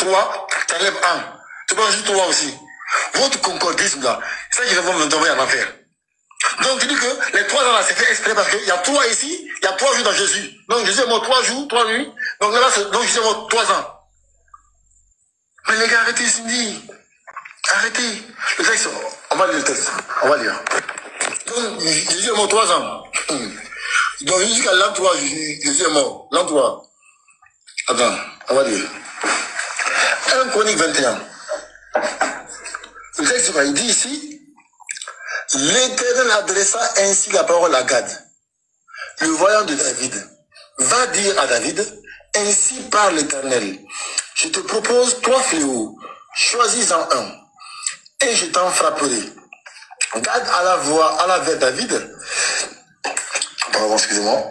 3, tu enlèves 1. Tu prends juste 3 aussi. Votre concordisme là, c'est ça qui va me tomber en enfer. Donc tu dis que les 3 ans là, c'est fait exprès parce qu'il y a 3 ici, il y a 3 jours dans Jésus. Donc Jésus est mort 3 jours, 3 nuits. Donc là, donc Jésus est mort 3 ans. Mais les gars, arrêtez, Cindy. Arrêtez. Le texte, on va lire le texte. On va lire. Donc Jésus est mort 3 ans. Donc jusqu'à l'an 3, Jésus est mort. L'an 3. Attends, on va lire. 1 Chronique 21. Le texte, il dit ici, l'Éternel adressa ainsi la parole à Gad, le voyant de David. Va dire à David, ainsi parle l'Éternel. Je te propose 3 fléaux, choisis-en un, et je t'en frapperai. Gad alla vers David, pardon, excusez-moi,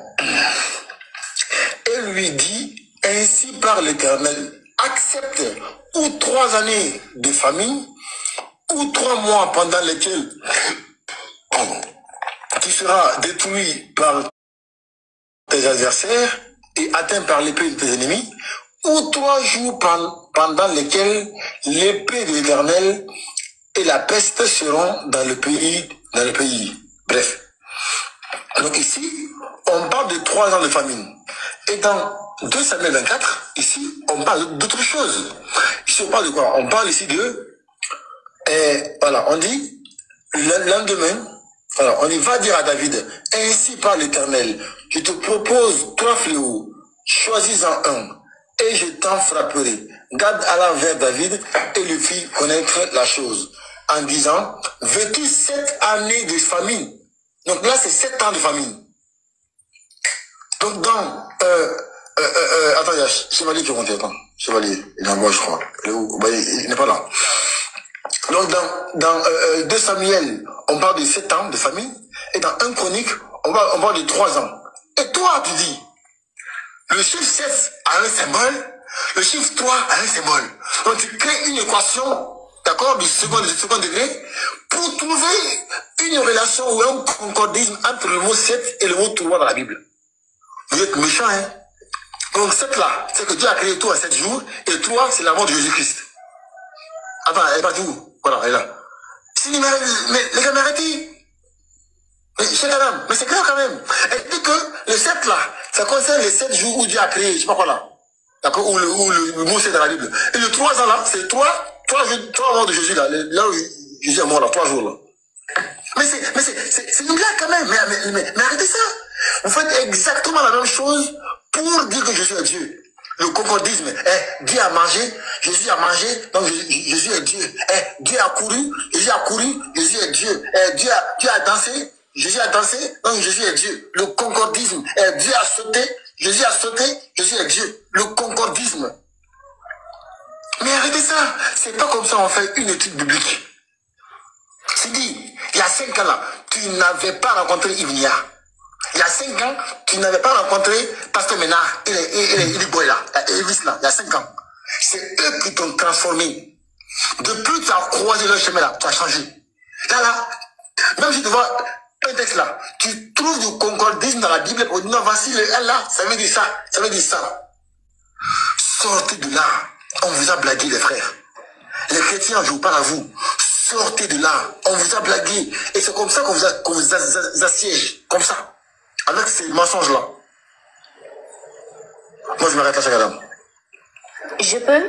et lui dit, ainsi parle l'Éternel, accepte ou 3 années de famine, ou 3 mois pendant lesquels tu seras détruit par tes adversaires et atteint par l'épée de tes ennemis, ou 3 jours pendant lesquels l'épée de l'Éternel et la peste seront dans le pays. Bref. Donc ici, on parle de 3 ans de famine. Et dans 2 Samuel 24, ici, on parle d'autre chose. Ici, on parle de quoi? On parle ici de... voilà, on dit, le lendemain, voilà, on y va dire à David, ainsi parle l'Éternel, je te propose 3 fléaux, choisis-en un, et je t'en frapperai. Gad alla vers David et lui fit connaître la chose, en disant, veux-tu 7 années de famine? Donc là, c'est 7 ans de famine. Donc dans, attends, il y a Chevalier qui est monté, attends, Chevalier, il est en moi, je crois, il n'est pas là. Donc dans 2 Samuel, on parle de 7 ans de famine, et dans 1 Chronique, on parle de 3 ans. Et toi, tu dis, le chiffre 7 a un symbole, le chiffre 3 a un symbole. Donc tu crées une équation, d'accord, du second degré, pour trouver une relation ou un concordisme entre le mot 7 et le mot 3 dans la Bible. Vous êtes méchants, hein? Donc 7 là, c'est que Dieu a créé tout en 7 jours, et 3, c'est la mort de Jésus-Christ. Attends, elle est partie où? Voilà, elle est là. Mais les gars, mais arrêtez. Mais c'est clair quand même. Elle dit que le 7 là, ça concerne les 7 jours où Dieu a créé, je sais pas quoi là. D'accord, où le mot c'est dans la Bible. Et le 3 ans là, c'est 3 morts de Jésus là. Là où Jésus est mort là, 3 jours là. Mais c'est une blague quand même. Mais arrêtez ça. Vous faites exactement la même chose pour dire que Jésus est Dieu. Le concordisme, Dieu a mangé, Jésus a mangé, donc Jésus est Dieu. Dieu a couru, Jésus a couru, Jésus est Dieu. Dieu a dansé, Jésus a dansé, donc Jésus est Dieu. Le concordisme, Dieu a sauté, Jésus a sauté, Jésus est Dieu. Le concordisme. Mais arrêtez ça, c'est pas comme ça on fait une étude biblique. C'est dit, il y a 5 ans là, tu n'avais pas rencontré Yves Nia. Il y a 5 ans, tu n'avais pas rencontré Pasteur Ménard, il est boy là, Elvis là, il y a 5 ans. C'est eux qui t'ont transformé. Depuis que tu as croisé leur chemin là, tu as changé. Là, même si tu vois un texte là, tu trouves du concordisme dans la Bible, on dit non, voici le là, ça veut dire ça, ça veut dire ça. Sortez de là, on vous a blagué les frères. Les chrétiens, je vous parle à vous. Sortez de là, on vous a blagué. Et c'est comme ça qu'on vous assiège, comme ça. Avec ces mensonges-là. Moi, je m'arrête là, madame. Je peux?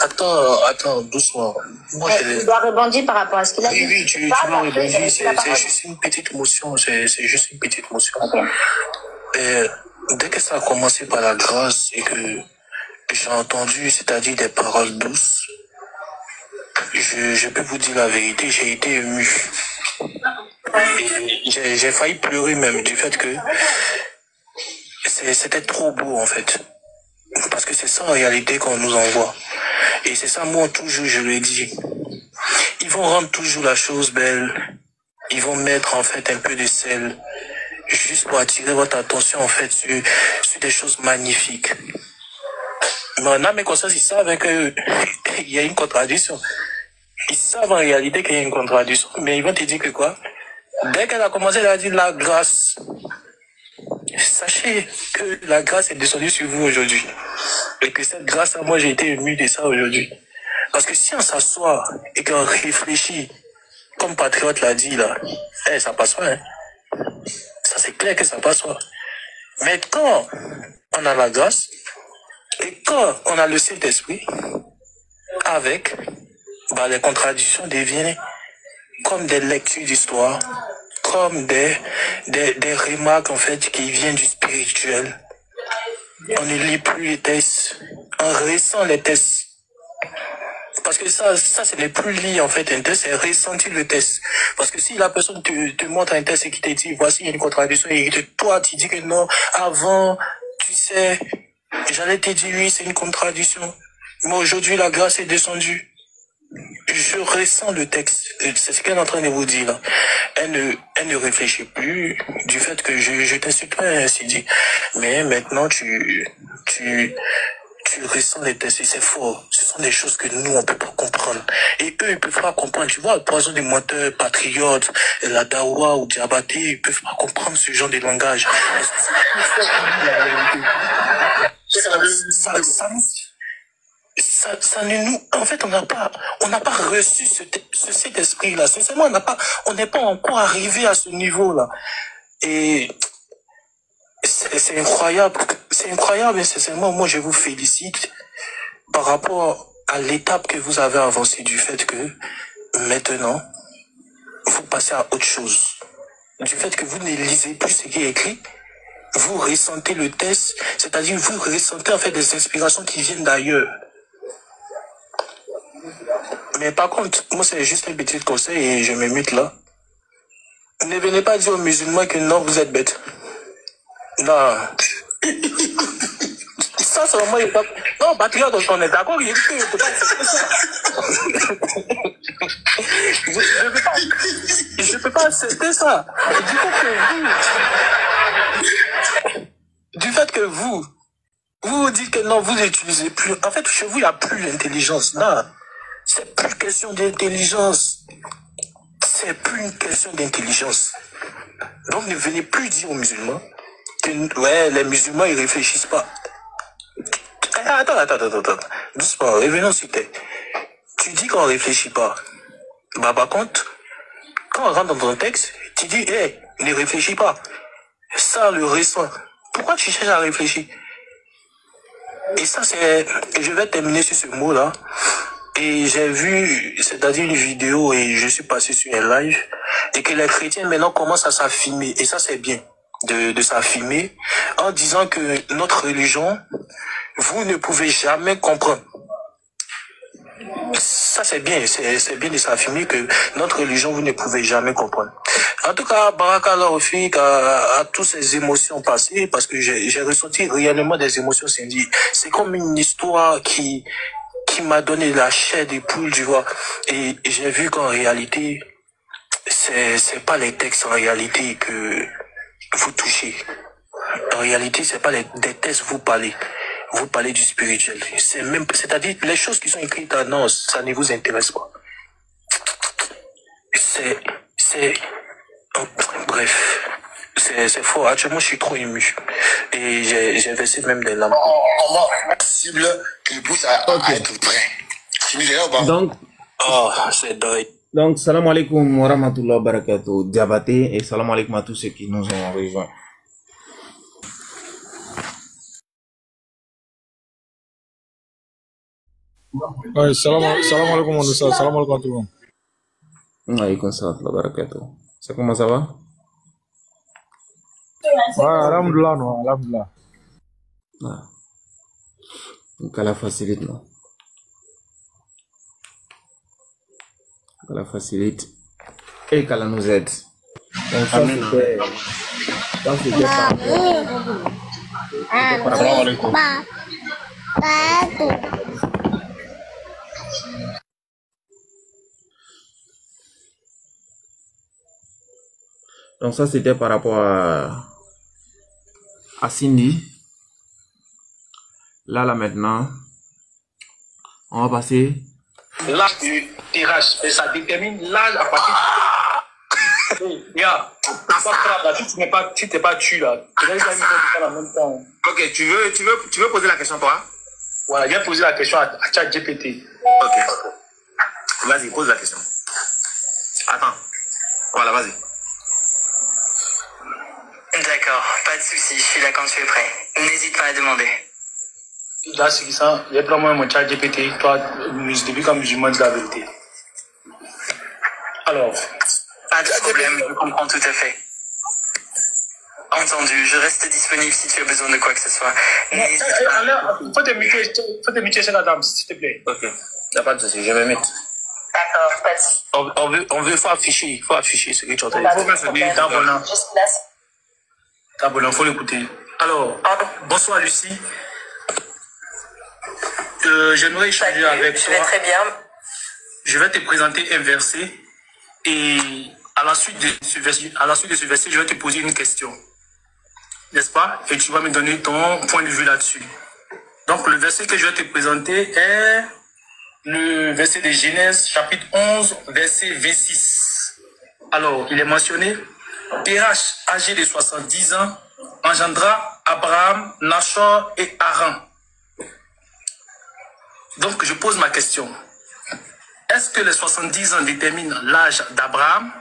Attends, doucement. Moi, je dois rebondir par rapport à ce qu'il a dit. Oui, tu m'as rebondi. C'est juste une petite motion. C'est juste une petite motion. Okay. Et dès que ça a commencé par la grâce et que j'ai entendu, c'est-à-dire des paroles douces, je peux vous dire la vérité, j'ai été ému. J'ai failli pleurer même du fait que c'était trop beau en fait. Parce que c'est ça en réalité qu'on nous envoie. Et c'est ça, moi toujours je le dis. Ils vont rendre toujours la chose belle. Ils vont mettre en fait un peu de sel. Juste pour attirer votre attention en fait sur des choses magnifiques. Mais en âme et conscience, ils savent qu'il y a une contradiction. Ils savent en réalité qu'il y a une contradiction. Mais ils vont te dire que quoi? Dès qu'elle a commencé à dire la grâce, sachez que la grâce est descendue sur vous aujourd'hui. Et que grâce à moi, j'ai été ému de ça aujourd'hui. Parce que si on s'assoit et qu'on réfléchit, comme Patriote l'a dit là, ça passe pas. Hein. Ça, c'est clair que ça passe pas. Mais quand on a la grâce, et quand on a le Saint-Esprit, avec, les contradictions deviennent comme des lectures d'histoire, comme des remarques en fait qui viennent du spirituel. On ne lit plus les textes, on ressent les textes. Parce que ça ce n'est plus lire en fait un texte, c'est ressentir le texte. Parce que si la personne te montre un texte et qui te dit voici il y a une contradiction et toi tu dis que non, avant, tu sais, j'allais te dire oui c'est une contradiction. Mais aujourd'hui la grâce est descendue. Je ressens le texte. C'est ce qu'elle est en train de vous dire là. Elle ne réfléchit plus du fait que je t'insulte pas ainsi dit. Mais maintenant tu ressens les textes et c'est fort. Ce sont des choses que nous on peut pas comprendre. Et eux ils peuvent pas comprendre. Tu vois, le poison des menteurs, patriotes, la Dawa ou Diabaté, ils peuvent pas comprendre ce genre de langage. Ça ne nous, en fait, on n'a pas reçu cet esprit-là. Sincèrement, on n'est pas encore arrivé à ce niveau-là. Et c'est incroyable. C'est incroyable, et sincèrement, moi, je vous félicite par rapport à l'étape que vous avez avancée du fait que maintenant, vous passez à autre chose. Du fait que vous ne lisez plus ce qui est écrit, vous ressentez le texte, c'est-à-dire vous ressentez en fait des inspirations qui viennent d'ailleurs. Mais par contre, moi c'est juste un petit conseil et je me mute là. Ne venez pas dire aux musulmans que non, vous êtes bêtes. Non. Ça c'est vraiment... Non, patriote, on est d'accord, il ne peut pas accepter ça. Je ne peux pas accepter ça. Du fait que vous dites que non, vous n'utilisez plus. En fait, chez vous, il n'y a plus l'intelligence. Non. C'est plus question d'intelligence. C'est plus une question d'intelligence. Donc ne venez plus dire aux musulmans que ouais, les musulmans ils réfléchissent pas. Attends. Doucement, revenons sur terre. Tu dis qu'on réfléchit pas. Par contre, quand on rentre dans ton texte, tu dis, ne réfléchis pas. Ça, le ressent. Pourquoi tu cherches à réfléchir? Et ça, je vais terminer sur ce mot-là. Et j'ai vu, c'est-à-dire une vidéo, et je suis passé sur un live, et que les chrétiens maintenant commencent à s'affirmer. Et ça, c'est bien, de s'affirmer, en disant que notre religion, vous ne pouvez jamais comprendre. Ça, c'est bien de s'affirmer que notre religion, vous ne pouvez jamais comprendre. En tout cas, Barakallah au Fik, à toutes ces émotions passées, parce que j'ai ressenti réellement des émotions, c'est comme une histoire qui m'a donné la chair des poules, tu vois. Et j'ai vu qu'en réalité, c'est pas les textes en réalité que vous touchez. En réalité, c'est pas des textes vous parlez. Vous parlez du spirituel. C'est-à-dire, les choses qui sont écrites, non, ça ne vous intéresse pas. Bref. C'est faux. Actuellement, je suis trop ému. Et j'ai versé même des larmes. On va cible qui pousse à être vrai. Donc, c'est dingue. Donc, salam alaikum wa rahmatullahi wa barakatuh, Diabaté, et salam alaikum à tous ceux qui nous ont rejoints. Ouais, salam alaikum, on salam alaikum à tout le monde. Alaikum salam wa barakatuh. Ça, comment ça va? Ouais, alhamdoulilah, non, alhamdoulilah. Ah. Donc, à la facilite, non? À la facilite. Et qu'elle nous aide. Donc, ça, c'était... Salam alaikum. Donc ça c'était par rapport à Cindy. Là maintenant, on va passer. L'âge du tirage, et ça détermine l'âge à partir de... Regarde, tu t'es pas tu là. En même temps. Ok, tu veux poser la question toi? Voilà, j'ai posé la question à ChatGPT. Ok. Vas-y, pose la question. Attends. Voilà, vas-y. D'accord, pas de souci, je suis là quand tu es prêt. N'hésite pas à demander. Là, c'est ça. J'ai pris moi mon ChatGPT. Toi, depuis quand musulman dis la vérité. Alors. Pas de problème, je comprends tout à fait. Entendu, je reste disponible si tu as besoin de quoi que ce soit. N'hésite pas. Faut te muter chez la dame, s'il te plaît. Ok. Y'a pas de souci, je vais mettre. D'accord, pas de souci. Faut afficher ce que tu as entendu. Il faut mettre celui d'abonnant. Je suis là. D'abonnant, faut l'écouter. Alors, bonsoir Lucie. J'aimerais échanger avec toi. Je vais très bien. Je vais te présenter un verset et à la suite de ce verset, je vais te poser une question. N'est-ce pas? Et tu vas me donner ton point de vue là-dessus. Donc, le verset que je vais te présenter est le verset de Genèse, chapitre 11, verset 26. Alors, il est mentionné, Térach, âgé de 70 ans, engendra Abraham, Nachor et Haran. Donc, je pose ma question. Est-ce que les 70 ans déterminent l'âge d'Abraham?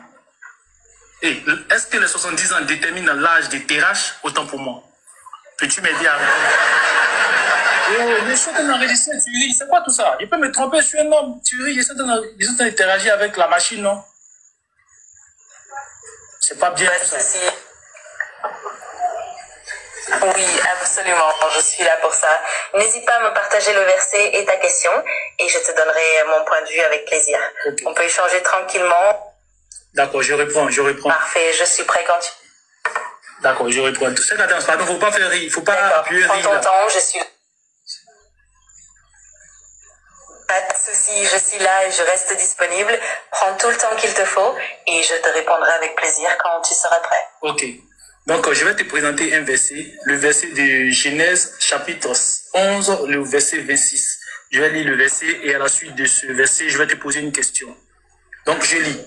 Et est-ce que les 70 ans déterminent l'âge de Térach? Autant pour moi. Peux-tu m'aider à répondre? Oh, mais je suis en train d'enregistrer, tu ris. C'est quoi tout ça? Je peux me tromper, je suis un homme. Tu ris, je suis en train d'interagir avec la machine, non? C'est pas bien tout ça. Oui, absolument, je suis là pour ça. N'hésite pas à me partager le verset et ta question et je te donnerai mon point de vue avec plaisir. Okay. On peut échanger tranquillement. D'accord, je reprends. Parfait, je suis prêt quand tu... D'accord, je reprends. Pardon, faut pas faire rire, faut pas appuyer rire. Prends ton temps, je suis... Pas de souci, je suis là et je reste disponible. Prends tout le temps qu'il te faut et je te répondrai avec plaisir quand tu seras prêt. Ok. Donc, je vais te présenter un verset, le verset de Genèse, chapitre 11, le verset 26. Je vais lire le verset et à la suite de ce verset, je vais te poser une question. Donc, je lis.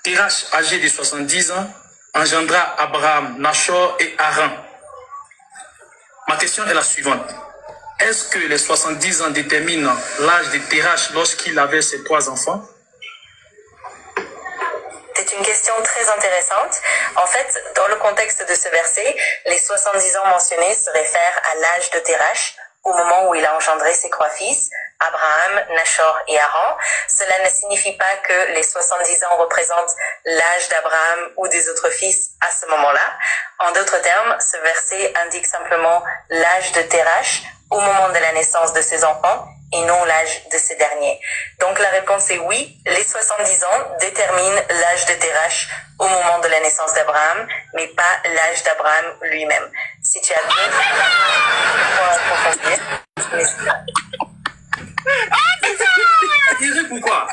Térach, âgé de 70 ans, engendra Abraham, Nachor et Haran. Ma question est la suivante. Est-ce que les 70 ans déterminent l'âge de Térach lorsqu'il avait ses 3 enfants? C'est une question très intéressante. En fait, dans le contexte de ce verset, les 70 ans mentionnés se réfèrent à l'âge de Térach, au moment où il a engendré ses 3 fils, Abraham, Nachor et Haran. Cela ne signifie pas que les 70 ans représentent l'âge d'Abraham ou des autres fils à ce moment-là. En d'autres termes, ce verset indique simplement l'âge de Térach au moment de la naissance de ses enfants et non l'âge de ces derniers. Donc la réponse est oui, les 70 ans déterminent l'âge de Térach au moment de la naissance d'Abraham, mais pas l'âge d'Abraham lui-même. Si tu as d'autres points à approfondir, n'hésite pas. Pourquoi?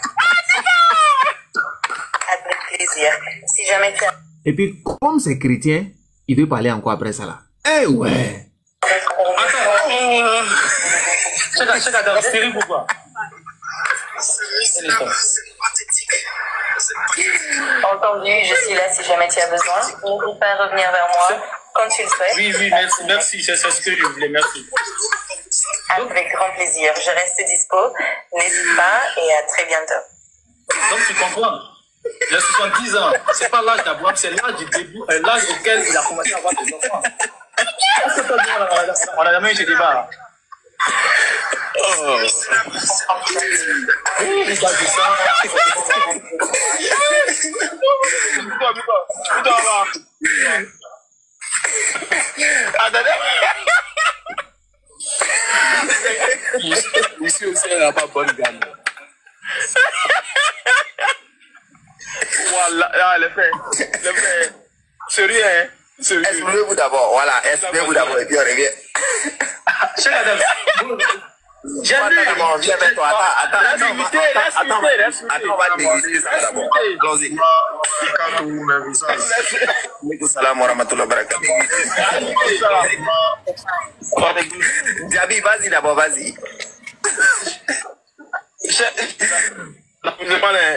Avec plaisir. Si jamais tu as... Et puis, comme c'est chrétien, il veut parler encore après ça là. Eh ouais! C'est pourquoi? Entendu, je suis là si jamais tu as besoin. N'hésite pas à revenir vers moi quand tu le souhaites. Oui, merci, c'est ce que je voulais, merci. Avec grand plaisir, je reste dispo. N'hésite pas et à très bientôt. Donc tu comprends? Les 70 ans, c'est pas l'âge d'Abraham, c'est l'âge du début, l'âge auquel il a commencé à avoir des enfants. Est-ce que on a jamais eu ce débat? Oh. Il a dit ça. Ici aussi, elle n'a pas bonne gamme. Voilà, le fait. Sérieux, hein? Exprimez-vous d'abord, voilà, exprimez-vous d'abord et puis on revient. J'ai lu. Viens avec toi, attends, on va déguster ça d'abord. Allons-y. Salam wa rahmatullahi wa barakatuh. Diaby, vas-y d'abord, vas-y.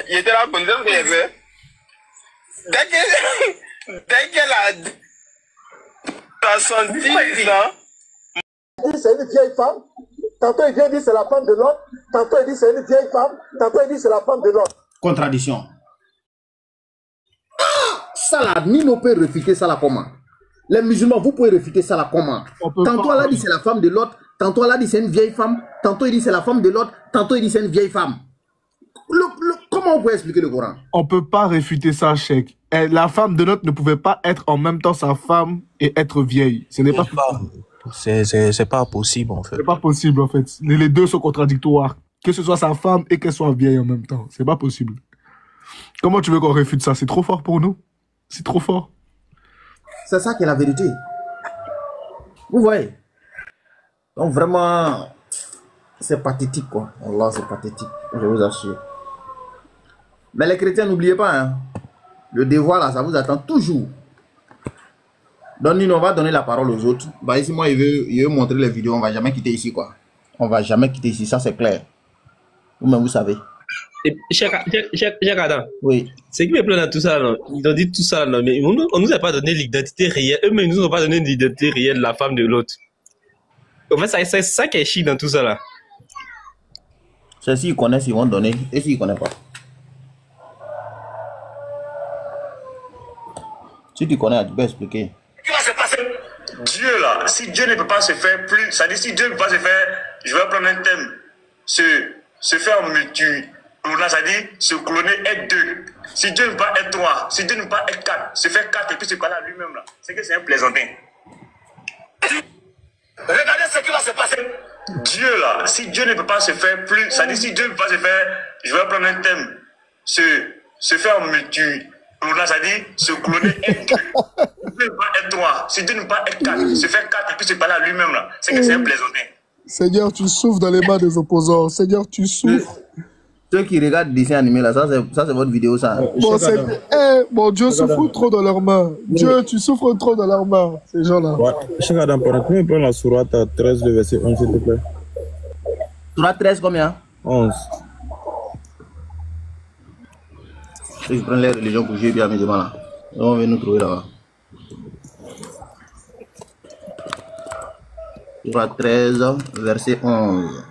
Il était là pour nous dire ce qu'il a fait. Dès qu'elle a 70 ans, C'est une vieille femme. tantôt il vient dire c'est la femme de l'autre, tantôt il dit c'est une vieille femme, tantôt il dit c'est la femme de l'autre. Contradiction. Ça là, Nino peut réfuter ça là comment? Les musulmans, vous pouvez réfuter ça là comment? Tantôt Allah dit c'est la femme de l'autre, tantôt Allah dit c'est une vieille femme, tantôt il dit c'est la femme de l'autre, tantôt il dit c'est une vieille femme. Comment on peut expliquer le Coran? On peut pas réfuter ça, Cheikh. La femme de l'autre ne pouvait pas être en même temps sa femme et être vieille. Ce n'est pas C'est pas possible en fait. C'est pas possible en fait. Les deux sont contradictoires. Que ce soit sa femme et qu'elle soit vieille en même temps. C'est pas possible. Comment tu veux qu'on réfute ça? C'est trop fort pour nous. C'est trop fort. C'est ça qui est la vérité. Vous voyez? Donc vraiment, c'est pathétique quoi. Allah, c'est pathétique, je vous assure. Mais les chrétiens, n'oubliez pas, hein, le devoir là, ça vous attend toujours. Donc nous, on va donner la parole aux autres. Bah ici, moi, il veut montrer les vidéos, on va jamais quitter ici quoi. On va jamais quitter ici, ça c'est clair. Vous-même, vous savez. Cheikh Adam, oui. C'est qui me plaît dans tout ça, non? Ils ont dit tout ça, non, mais on nous a pas donné l'identité réelle. Eux-mêmes, ils nous ont pas donné l'identité réelle de la femme de l'autre. En fait, c'est ça qui est chic dans tout ça là. C'est s'ils connaissent, ils vont donner. Et s'ils ne connaissent pas. Si tu connais, tu peux expliquer. Qu'est-ce qui va se passer? Dieu là, si Dieu ne peut pas se faire plus, ça dit si Dieu ne peut pas se faire, je vais prendre un thème, se faire multi-clonage, ça dit se cloner, être deux. Si Dieu ne peut pas être trois, si Dieu ne peut pas être quatre, se faire quatre et puis se parler à lui-même là, c'est que c'est un plaisantin. Regardez ce qui va se passer. Dieu là, si Dieu ne peut pas se faire plus, ça dit si Dieu ne peut pas se faire, je vais prendre un thème, se faire multi-clonage, ça dit se cloner, être deux. Si Dieu ne peut pas être trois, si Dieu ne peut pas être quatre, se faire quatre et puis se parler à lui-même là, c'est que c'est un plaisantin. Seigneur, tu souffres dans les mains des opposants. Seigneur, tu souffres. Ceux qui regardent des dessins animés là, ça c'est votre vidéo ça. Bon, Dieu souffre trop dans leurs mains. Dieu, tu souffres trop dans leurs mains, ces gens-là. Ouais. Cheikh Adam, tu peux prendre la sourate 13, le verset 11, s'il te plaît. Sourate 13 combien? 11. Je prends les religions que j'ai bien mis devant là. On va nous trouver là-bas. Sourate 13, verset 11.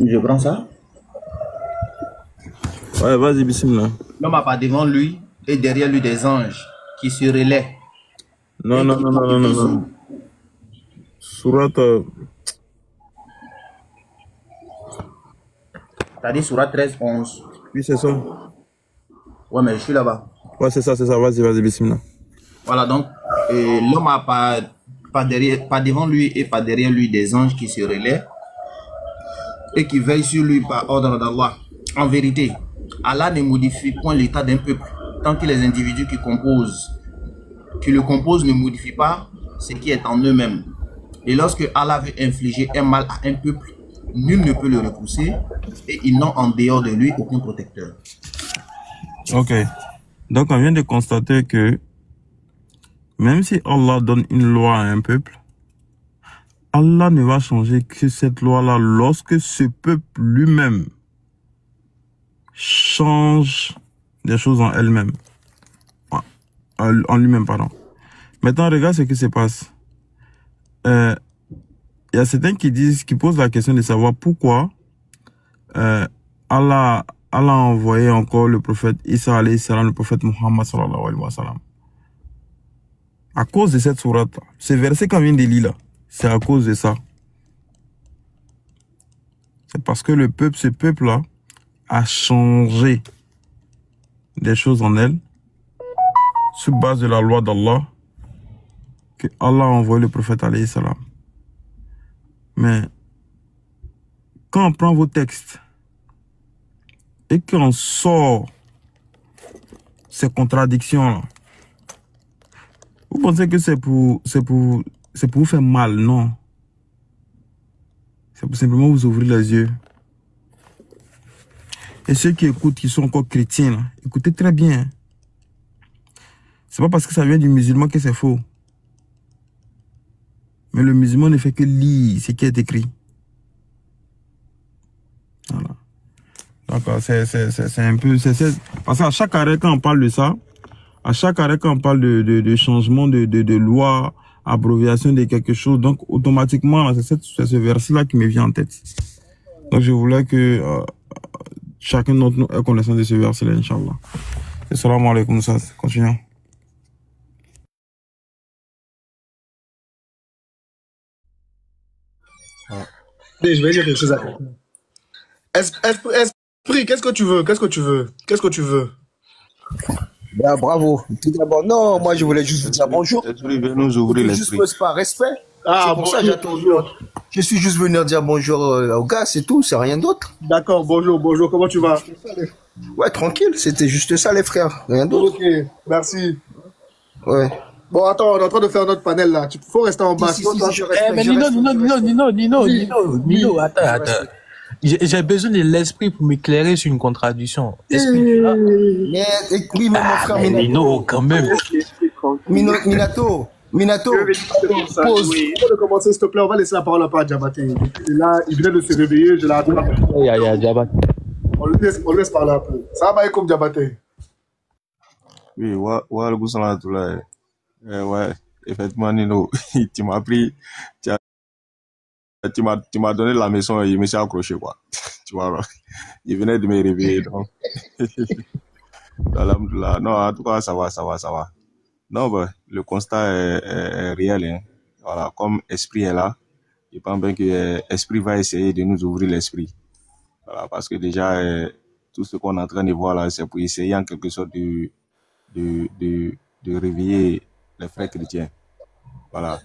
Je prends ça. Ouais, vas-y, bismillah. L'homme a pas devant lui et derrière lui des anges qui se relaient. Non. Sourate. T'as dit Sourate 13, 11. Oui, c'est ça. Ouais, mais je suis là-bas. Ouais, c'est ça. Vas-y, bismillah. Voilà, donc, l'homme a pas devant lui et pas derrière lui des anges qui se relaient et qui veillent sur lui par ordre d'Allah. En vérité, Allah ne modifie point l'état d'un peuple tant que les individus qui le composent ne modifient pas ce qui est en eux-mêmes. Et lorsque Allah veut infliger un mal à un peuple, nul ne peut le repousser et ils n'ont en dehors de lui aucun protecteur. Ok. Donc on vient de constater que même si Allah donne une loi à un peuple, Allah ne va changer que cette loi-là lorsque ce peuple lui-même change des choses en elle-même. En lui-même, pardon. Maintenant, regarde ce qui se passe. Il y a certains qui posent la question de savoir pourquoi Allah a envoyé encore le prophète Isa alayhi salam, le prophète Muhammad sallallahu alayhi wa sallam. À cause de cette sourate, ce verset qu'on vient de lire là, c'est à cause de ça. C'est parce que ce peuple-là a changé des choses en elle, sur base de la loi d'Allah, que Allah a envoyé le prophète alayhi salam. Mais quand on prend vos textes et qu'on sort ces contradictions-là, vous pensez que c'est pour vous faire mal? Non. C'est pour simplement vous ouvrir les yeux. Et ceux qui écoutent, qui sont encore chrétiens, là, écoutez très bien. C'est pas parce que ça vient du musulman que c'est faux. Mais le musulman ne fait que lire ce qui est écrit. Voilà. D'accord, c'est un peu... Parce qu'à chaque arrêt, quand on parle de ça, à chaque arrêt, quand on parle de changement de loi, abréviation de quelque chose, donc automatiquement, c'est ce verset-là qui me vient en tête. Donc je voulais que chacun d'entre nous ait connaissance de ce verset-là, Inch'Allah. Assalamu alaikum, ça, continuons. Je vais dire quelque chose à quelqu'un. Esprit, qu'est-ce que tu veux? Qu'est-ce que tu veux? Qu'est-ce que tu veux? Ben, bravo. Tout d'abord, non, moi je voulais juste vous dire bonjour. Esprit, viens nous ouvrir Juste l'esprit. par respect. Ah, C'est pour ça que j'attends. Je suis juste venu dire bonjour au gars, c'est tout, c'est rien d'autre. D'accord, bonjour, comment tu vas? Ouais, tranquille, c'était juste ça les frères, rien d'autre. Ok, merci. Ouais. Bon, attends, on est en train de faire notre panel là. Il faut rester en bas. Mais Nino, attends. J'ai besoin de l'esprit pour m'éclairer sur une contradiction. Esprit, tu vois? Oui, mais mon frère Nino, quand même. Minato, pause. Avant de commencer, s'il te plaît, on va laisser la parole un peu à Diabaté. Et là, il venait de se réveiller, je l'ai attrapé. Diabaté. On le laisse parler un peu. Ça va comme Diabaté. Oui, le goût sans la douleur. Ouais, effectivement, Nino, tu m'as pris, tu m'as donné la maison et je me suis accroché, quoi. Tu vois, alors, il venait de me réveiller, donc. Alhamdoulilah. Non, en tout cas, ça va. Non, bah, le constat est réel, hein. Voilà, comme esprit est là, je pense bien que esprit va essayer de nous ouvrir l'esprit. Voilà, parce que déjà, tout ce qu'on est en train de voir là, c'est pour essayer en quelque sorte de réveiller les frères chrétiens. Voilà.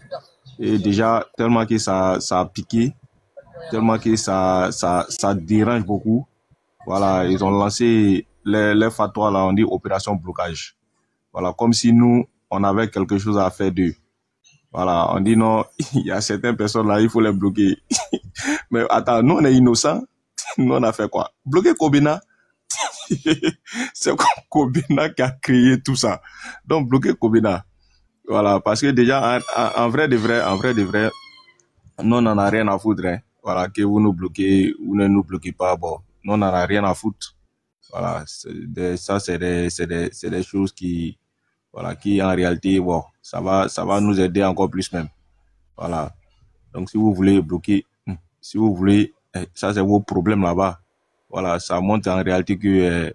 Et déjà, tellement que ça a piqué, tellement que ça dérange beaucoup. Voilà, ils ont lancé les fatwas là, on dit opération blocage. Voilà, comme si nous, on avait quelque chose à faire d'eux. Voilà, on dit non, il y a certaines personnes là, il faut les bloquer. Mais attends, nous on est innocents, nous on a fait quoi? Bloquer Kobina. C'est Kobina qui a créé tout ça. Donc bloquer Kobina. Voilà, parce que déjà, en vrai de vrai, nous on n'en a rien à foutre. Hein. Voilà, que vous nous bloquez ou ne nous bloquez pas, bon, nous on n'en a rien à foutre. Voilà, c'est des choses qui, voilà, qui en réalité, bon, ça va nous aider encore plus même. Voilà. Donc si vous voulez bloquer, si vous voulez, ça c'est vos problèmes là-bas. Voilà, ça montre en réalité que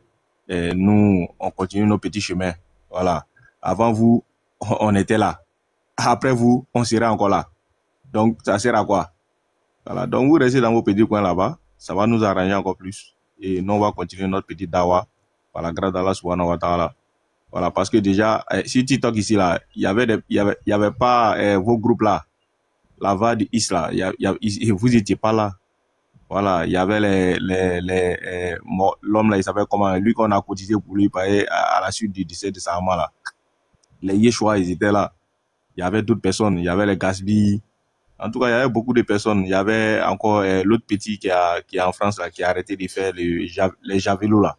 nous, on continue nos petits chemins. Voilà. Avant vous, on était là. Après vous, on sera encore là. Donc ça sert à quoi? Voilà. Donc vous restez dans vos petits coins là-bas, ça va nous arranger encore plus. Et nous, on va continuer notre petit dawa. Voilà, grâce à Allah subhanahu wa ta'ala. Voilà, parce que déjà, si TikTok ici, là, il y avait pas vos groupes là, la va de Is là, vous étiez pas là. Voilà, il y avait l'homme là, il s'appelle comment, lui qu'on a cotisé pour lui payer à la suite du décès de sa maman là. Les Yeshua, ils étaient là. Il y avait d'autres personnes, il y avait les Gasby. En tout cas, il y avait beaucoup de personnes. Il y avait encore l'autre petit qui est en France là, qui a arrêté de faire les javelots là.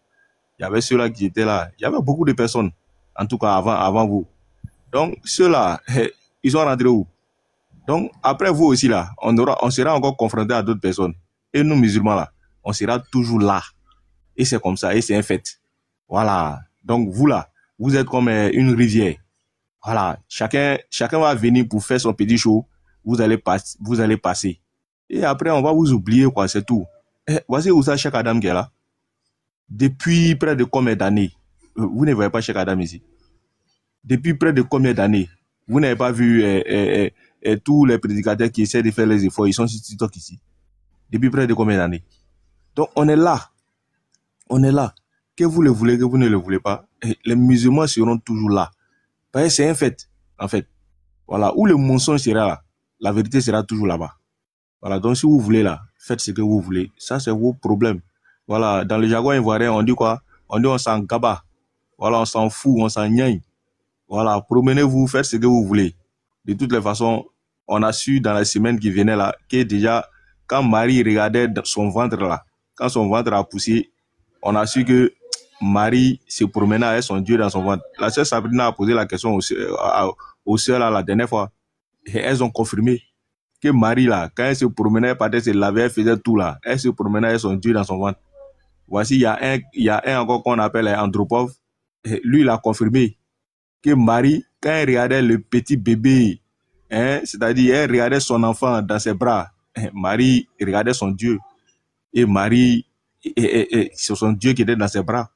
Il y avait ceux-là qui étaient là. Il y avait beaucoup de personnes. En tout cas, avant vous. Donc, ceux-là, ils sont rentrés où? Donc, après vous aussi, là, on sera encore confronté à d'autres personnes. Et nous, musulmans, là, on sera toujours là. Et c'est comme ça, et c'est un fait. Voilà. Donc, vous, là, vous êtes comme une rivière. Voilà. Chacun va venir pour faire son petit show. Vous allez passer. Et après, on va vous oublier, quoi, c'est tout. Voici où ça, Cheikh Adam qui est là. Depuis près de combien d'années? Vous ne voyez pas Cheikh Adam ici. Depuis près de combien d'années? Vous n'avez pas vu tous les prédicateurs qui essaient de faire les efforts, ils sont sur TikTok ici. Depuis près de combien d'années? Donc on est là. On est là. Que vous le voulez, que vous ne le voulez pas, les musulmans seront toujours là. Parce que c'est un fait, en fait. Voilà, où le mensonge sera là, la vérité sera toujours là-bas. Voilà, donc si vous voulez là, faites ce que vous voulez. Ça, c'est vos problèmes. Voilà, dans le jargon ivoirien, on dit quoi? On dit on s'en gaba. Voilà, on s'en fout, on s'en nyaille. Voilà, promenez-vous, faites ce que vous voulez. De toutes les façons, on a su dans la semaine qui venait là, que déjà, quand Marie regardait son ventre là, quand son ventre a poussé, on a su que Marie se promenait avec son Dieu dans son ventre. La sœur Sabrina a posé la question aux sœurs là la dernière fois. Et elles ont confirmé que Marie là, quand elle se promenait, elle partait se laver, elle faisait tout là. Elle se promenait avec son Dieu dans son ventre. Voici, il y a un encore qu'on appelle Andropov. Et lui, il a confirmé que Marie, quand elle regardait le petit bébé, hein, c'est-à-dire elle regardait son enfant dans ses bras, Marie regardait son Dieu. Et Marie, c'est son Dieu qui était dans ses bras.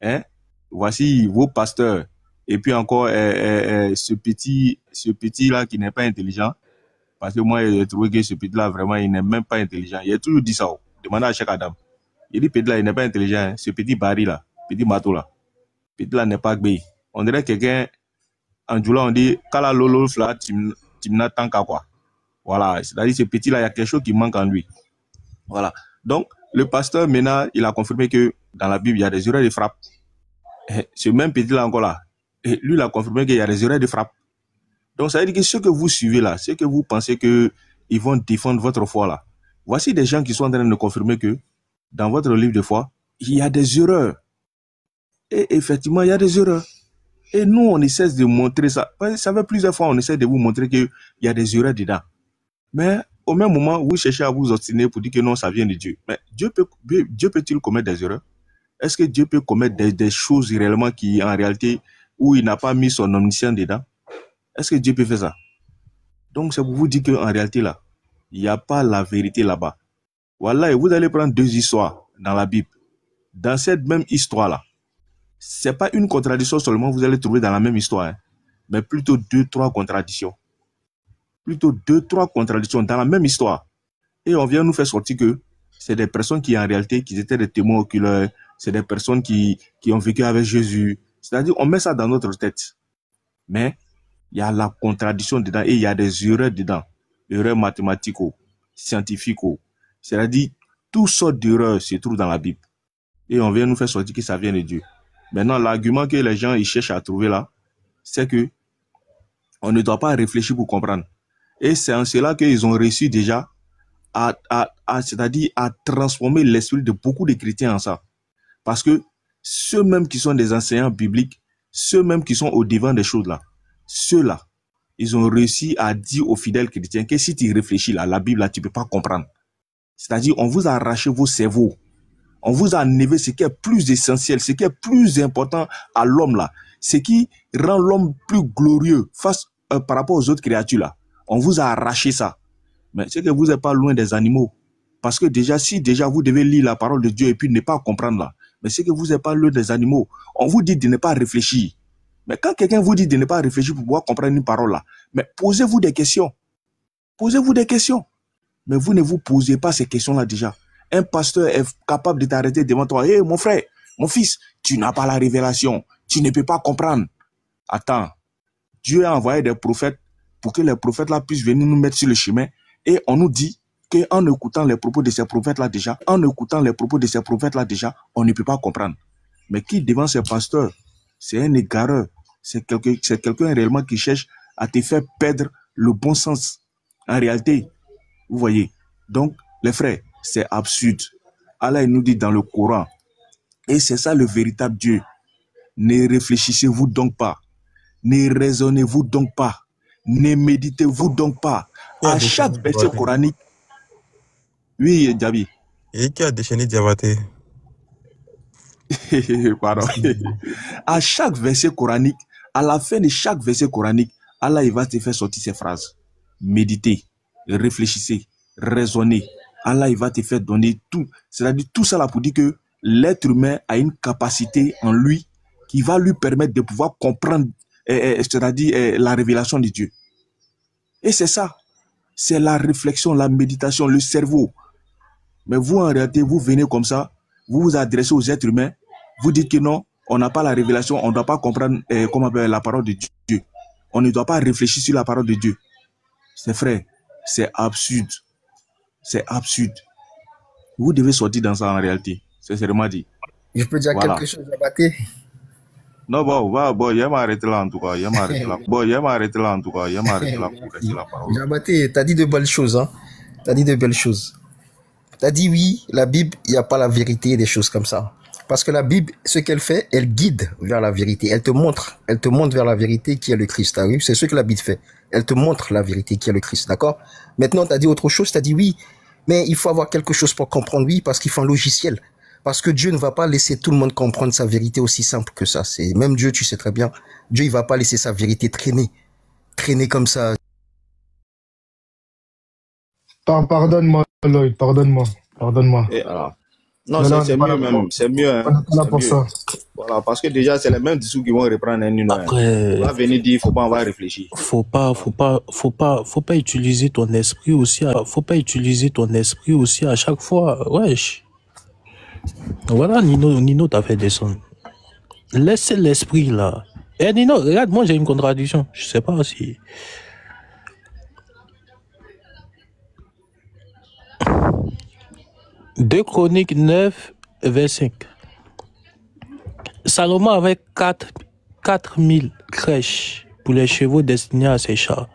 Hein? Voici vos pasteurs. Et puis encore, ce petit-là qui n'est pas intelligent, parce que moi, j'ai trouvé que ce petit-là, vraiment, il n'est même pas intelligent. Il a toujours dit ça. Demandez à chaque Adam. Il dit, petit-là, il n'est pas intelligent. Hein? Ce petit Barry-là, petit bateau-là. Petit-là n'est pas gay. On dirait quelqu'un, en Djoula, on dit, Kala Lolo Fla, Timna Tanka, quoi. Voilà. C'est-à-dire, ce petit-là, il y a quelque chose qui manque en lui. Voilà. Donc, le pasteur, maintenant, il a confirmé que dans la Bible, il y a des erreurs de frappe. Ce même petit-là encore là, et lui, il a confirmé qu'il y a des erreurs de frappe. Donc, ça veut dire que ce que vous suivez là, ce que vous pensez qu'ils vont défendre votre foi là, voici des gens qui sont en train de confirmer que dans votre livre de foi, il y a des erreurs. Et effectivement, il y a des erreurs. Et nous, on essaie de montrer ça. Ça fait plusieurs fois, on essaie de vous montrer qu'il y a des erreurs dedans. Mais au même moment, vous cherchez à vous obstiner pour dire que non, ça vient de Dieu. Mais Dieu peut-il commettre des erreurs? Est-ce que Dieu peut commettre des choses réellement qui, en réalité, où il n'a pas mis son omniscience dedans? Est-ce que Dieu peut faire ça? Donc, c'est pour vous dire qu'en réalité, là, il n'y a pas la vérité là-bas. Voilà, et vous allez prendre deux histoires dans la Bible. Dans cette même histoire-là, c'est pas une contradiction seulement vous allez trouver dans la même histoire, hein, mais plutôt 2-3 contradictions. Plutôt 2-3 contradictions dans la même histoire. Et on vient nous faire sortir que c'est des personnes qui, en réalité, qui étaient des témoins oculaires, c'est des personnes qui ont vécu avec Jésus. C'est-à-dire, on met ça dans notre tête. Mais il y a la contradiction dedans et il y a des erreurs dedans. Erreurs mathématiques, scientifiques. C'est-à-dire, toutes sortes d'erreurs se trouvent dans la Bible. Et on vient nous faire sortir que ça vient de Dieu. Maintenant, l'argument que les gens ils cherchent à trouver là, c'est que on ne doit pas réfléchir pour comprendre. Et c'est en cela qu'ils ont réussi déjà c'est-à-dire à transformer l'esprit de beaucoup de chrétiens en ça. Parce que ceux-mêmes qui sont des enseignants bibliques, ceux-mêmes qui sont au devant des choses là, ceux-là, ils ont réussi à dire aux fidèles chrétiens que si tu réfléchis là, la Bible là, tu ne peux pas comprendre. C'est-à-dire, on vous a arraché vos cerveaux. On vous a enlevé ce qui est plus essentiel, ce qui est plus important à l'homme là. Ce qui rend l'homme plus glorieux par rapport aux autres créatures là. On vous a arraché ça. Mais c'est que vous n'êtes pas loin des animaux. Parce que déjà, si déjà vous devez lire la parole de Dieu et puis ne pas comprendre là, mais c'est que vous n'êtes pas loin des animaux. On vous dit de ne pas réfléchir. Mais quand quelqu'un vous dit de ne pas réfléchir pour pouvoir comprendre une parole là, mais posez-vous des questions. Posez-vous des questions. Mais vous ne vous posez pas ces questions-là déjà. Un pasteur est capable de t'arrêter devant toi. Hé, mon frère, mon fils, tu n'as pas la révélation. Tu ne peux pas comprendre. Attends. Dieu a envoyé des prophètes pour que les prophètes-là puissent venir nous mettre sur le chemin. Et on nous dit qu'en écoutant les propos de ces prophètes-là déjà, on ne peut pas comprendre. Mais qui devant ces pasteurs, c'est un égareur. C'est quelqu'un réellement qui cherche à te faire perdre le bon sens. En réalité, vous voyez. Donc, les frères, c'est absurde. Allah il nous dit dans le Coran, et c'est ça le véritable Dieu. Ne réfléchissez-vous donc pas. Ne raisonnez-vous donc pas. Ne méditez-vous donc pas. À chaque verset coranique. Oui, Djabi. Et qui a déchaîné Diabaté? Pardon. À chaque verset coranique, à la fin de chaque verset coranique, Allah il va te faire sortir ces phrases. Méditez, réfléchissez, raisonnez. Allah il va te faire donner tout. C'est-à-dire tout ça là pour dire que l'être humain a une capacité en lui qui va lui permettre de pouvoir comprendre, c'est-à-dire la révélation de Dieu. Et c'est ça. C'est la réflexion, la méditation, le cerveau. Mais vous, en réalité, vous venez comme ça, vous vous adressez aux êtres humains, vous dites que non, on n'a pas la révélation, on ne doit pas comprendre la parole de Dieu. On ne doit pas réfléchir sur la parole de Dieu. C'est vrai, c'est absurde. C'est absurde. Vous devez sortir dans ça en réalité. C'est vraiment dit. Je peux dire quelque chose, Diabaté? Non, bon, il m'a arrêté là en tout cas. Diabaté, t'as dit de belles choses, hein. T'as dit de belles choses. T'as dit oui, la Bible, il n'y a pas la vérité, des choses comme ça. Parce que la Bible, ce qu'elle fait, elle guide vers la vérité. Elle te montre vers la vérité qui est le Christ. T'as vu? C'est ce que la Bible fait. Elle te montre la vérité qui est le Christ, d'accord? Maintenant, t'as dit autre chose, t'as dit oui, mais il faut avoir quelque chose pour comprendre, oui, parce qu'il faut un logiciel. Parce que Dieu ne va pas laisser tout le monde comprendre sa vérité aussi simple que ça. C'est même Dieu, tu sais très bien. Dieu, il va pas laisser sa vérité traîner comme ça. Pardonne-moi, Lloyd, pardonne-moi. Et alors, non, c'est mieux même, c'est mieux. Hein, on est là pour ça. Voilà, parce que déjà, c'est les mêmes dessous qui vont reprendre un numéro. Après, on va venir dire, faut pas, on va réfléchir. Faut pas utiliser ton esprit aussi. Faut pas utiliser ton esprit aussi à chaque fois. Wesh. Voilà, Nino t'a fait descendre. Laissez l'esprit là. Eh Nino, regarde, moi j'ai une contradiction. Je sais pas si. Deux Chroniques 9, 25. Salomon avait 4000 crèches pour les chevaux destinés à ses chars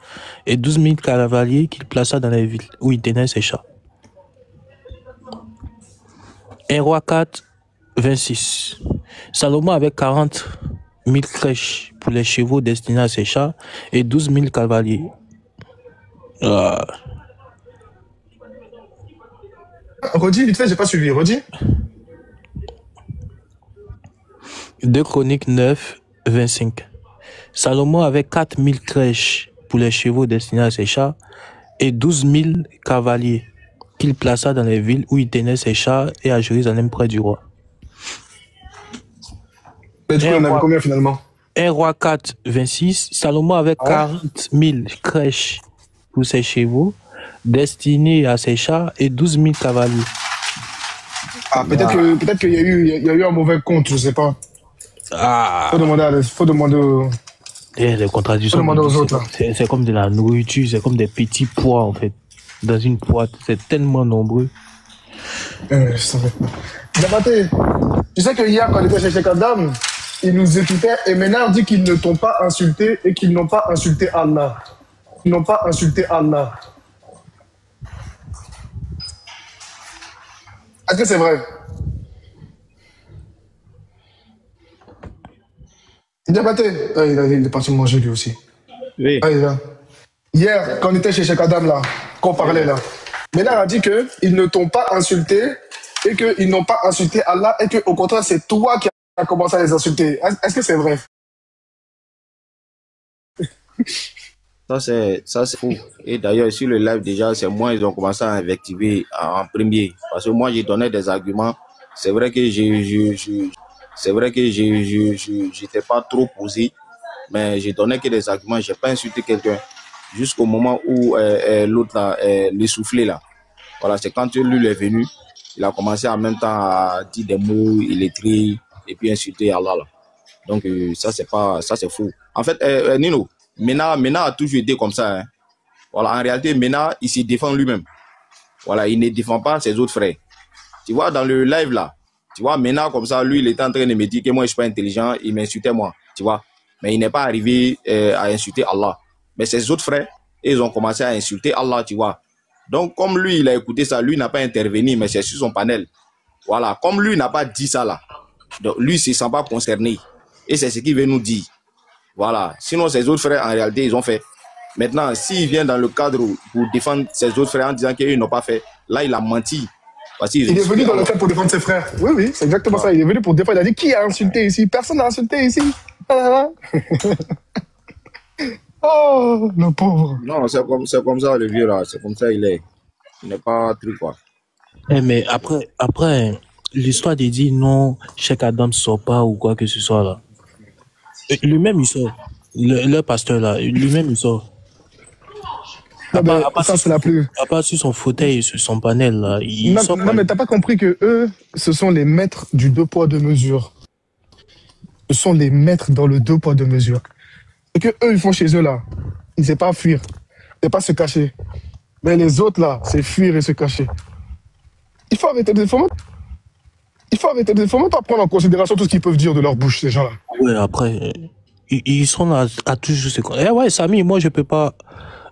et 12 000 cavaliers qu'il plaça dans les villes où il tenait ses chars. 1 Roi 4, 26. Salomon avait 40 000 crèches pour les chevaux destinés à ses chars et 12 000 cavaliers. Redis, vite fait, j'ai pas suivi. Redis. 2 Chroniques 9, 25. Salomon avait 4000 crèches pour les chevaux destinés à ses chars et 12 000 cavaliers qu'il plaça dans les villes où il tenait ses chars et à Jérusalem près du roi. Mais du coup, on avait combien finalement? 1 Roi 4, 26. Salomon avait 40 000 crèches pour ses chevaux destinés à ses chars et 12 000 cavaliers. Ah, peut-être qu'il y a eu un mauvais compte, je sais pas. Ah. Faut demander aux... Les contradictions. C'est comme de la nourriture, c'est comme des petits pois en fait. Dans une boîte, c'est tellement nombreux. Je savais pas. Diabaté, tu sais que hier, quand on était chez Cheikh Adam, il nous écoutait et Ménard dit qu'ils ne t'ont pas insulté et qu'ils n'ont pas insulté Allah. Ils n'ont pas insulté Allah. Est-ce que c'est vrai? Diabaté, il est parti manger lui aussi. Oui. Ah, il est là. Hier, quand on était chez Cheikh Adam, là, qu'on parlait là, Ménard a dit qu'ils ne t'ont pas insulté et qu'ils n'ont pas insulté Allah et qu'au contraire, c'est toi qui as commencé à les insulter. Est-ce que c'est vrai? Ça, c'est fou. Et d'ailleurs, sur le live, déjà, c'est moi, ils ont commencé à invectiver en premier. Parce que moi, j'ai donné des arguments. C'est vrai que j'étais pas trop posé, mais j'ai donné que des arguments. J'ai pas insulté quelqu'un jusqu'au moment où l'autre là, l'essoufflé là. Voilà, c'est quand lui est venu, il a commencé en même temps à dire des mots illettrés et puis insulter Allah là. Donc ça c'est fou. En fait, Nino, Mena a toujours été comme ça. Hein. Voilà, en réalité, Mena, il se défend lui-même. Voilà, il ne défend pas ses autres frères. Tu vois, dans le live là, tu vois, Mena comme ça, lui, il était en train de me dire que moi, je suis pas intelligent, il m'insultait moi, tu vois. Mais il n'est pas arrivé à insulter Allah. Mais ses autres frères, ils ont commencé à insulter Allah, tu vois. Donc, comme lui, il a écouté ça, lui n'a pas intervenu, mais c'est sur son panel. Voilà, comme lui n'a pas dit ça là, donc lui, il ne se sent pas concerné. Et c'est ce qu'il veut nous dire. Voilà. Sinon, ses autres frères, en réalité, ils ont fait. Maintenant, s'il vient dans le cadre pour défendre ses autres frères en disant qu'ils n'ont pas fait, là, il a menti. Il est venu dans le cadre pour défendre ses frères. Oui, oui, c'est exactement ça. Il est venu pour défendre. Il a dit, qui a insulté ici? Personne n'a insulté ici. Oh, le pauvre. Non, c'est comme ça, le vieux, là. C'est comme ça, il est. Il n'est pas truc, quoi. Mais après l'histoire des dit non, Cheikh Adam ne sort pas ou quoi que ce soit, là. Lui-même, il sort. Le pasteur, là, lui-même, il sort. Ça, c'est la plus. À part sur son fauteuil, sur son panel, là. Non, mais t'as pas compris que eux, ce sont les maîtres du 2 poids 2 mesures. Ce sont les maîtres dans le 2 poids 2 mesures. Ce que eux, ils font chez eux, là, ils ne pas fuir, c'est pas se cacher. Mais les autres, là, c'est fuir et se cacher. Il faut arrêter de... Il faut même pas prendre en considération tout ce qu'ils peuvent dire de leur bouche, ces gens-là. Ouais, après, ils sont là à toujours se... Eh ouais, Samy, moi, je peux pas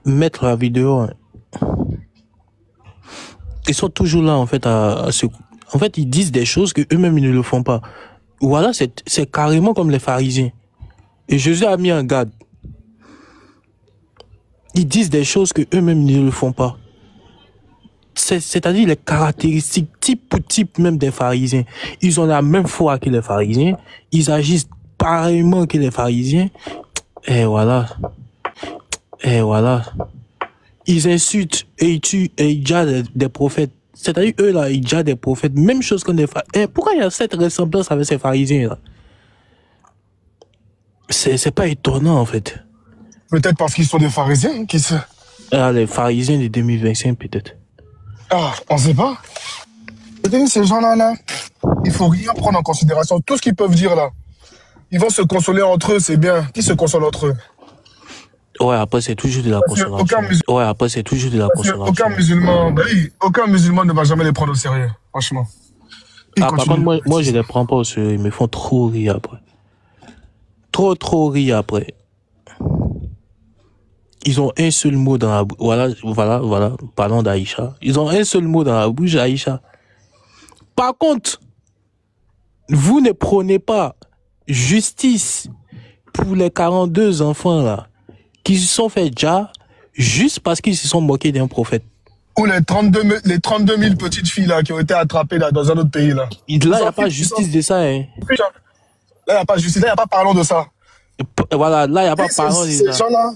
mettre la vidéo. Hein. Ils sont toujours là, en fait, à se... En fait, ils disent des choses qu'eux-mêmes, ils ne le font pas. Voilà, c'est carrément comme les pharisiens. Et Jésus a mis en garde. Ils disent des choses qu'eux-mêmes, ils ne le font pas. c'est-à-dire les caractéristiques type pour type même des pharisiens. Ils ont la même foi que les pharisiens. Ils agissent pareillement que les pharisiens. Et voilà. Et voilà. Ils insultent et ils tuent et ils jadent des prophètes. C'est-à-dire, eux, là, ils jadent des prophètes. Même chose que des pharisiens. Pourquoi il y a cette ressemblance avec ces pharisiens, là? C'est pas étonnant, en fait. Peut-être parce qu'ils sont des pharisiens, qui sait? Ah, les pharisiens de 2025, peut-être. Ah, on sait pas. Peut-être ces gens-là, là, il faut rien prendre en considération. Tout ce qu'ils peuvent dire, là. Ils vont se consoler entre eux, c'est bien. Qui se console entre eux? Ouais, après, c'est toujours de la consolation. Ouais, après, c'est toujours de la consolation. Aucun musulman ne va jamais les prendre au sérieux, franchement. Par contre, moi, je les prends pas au sérieux. Ils me font trop rire après. Trop rire après. Ils ont un seul mot dans la bouche. Voilà. Parlons d'Aïcha. Ils ont un seul mot dans la bouche, Aïcha. Par contre, vous ne prenez pas justice pour les 42 enfants là qui se sont fait déjà juste parce qu'ils se sont moqués d'un prophète. Ou les 32 000 petites filles là qui ont été attrapées là dans un autre pays là. Là, il n'y a pas justice de ça. Hein. Là, il n'y a pas justice. Là, il n'y a pas parlons de ça. Voilà, là, il n'y a pas parlons de ça. Ces gens-là,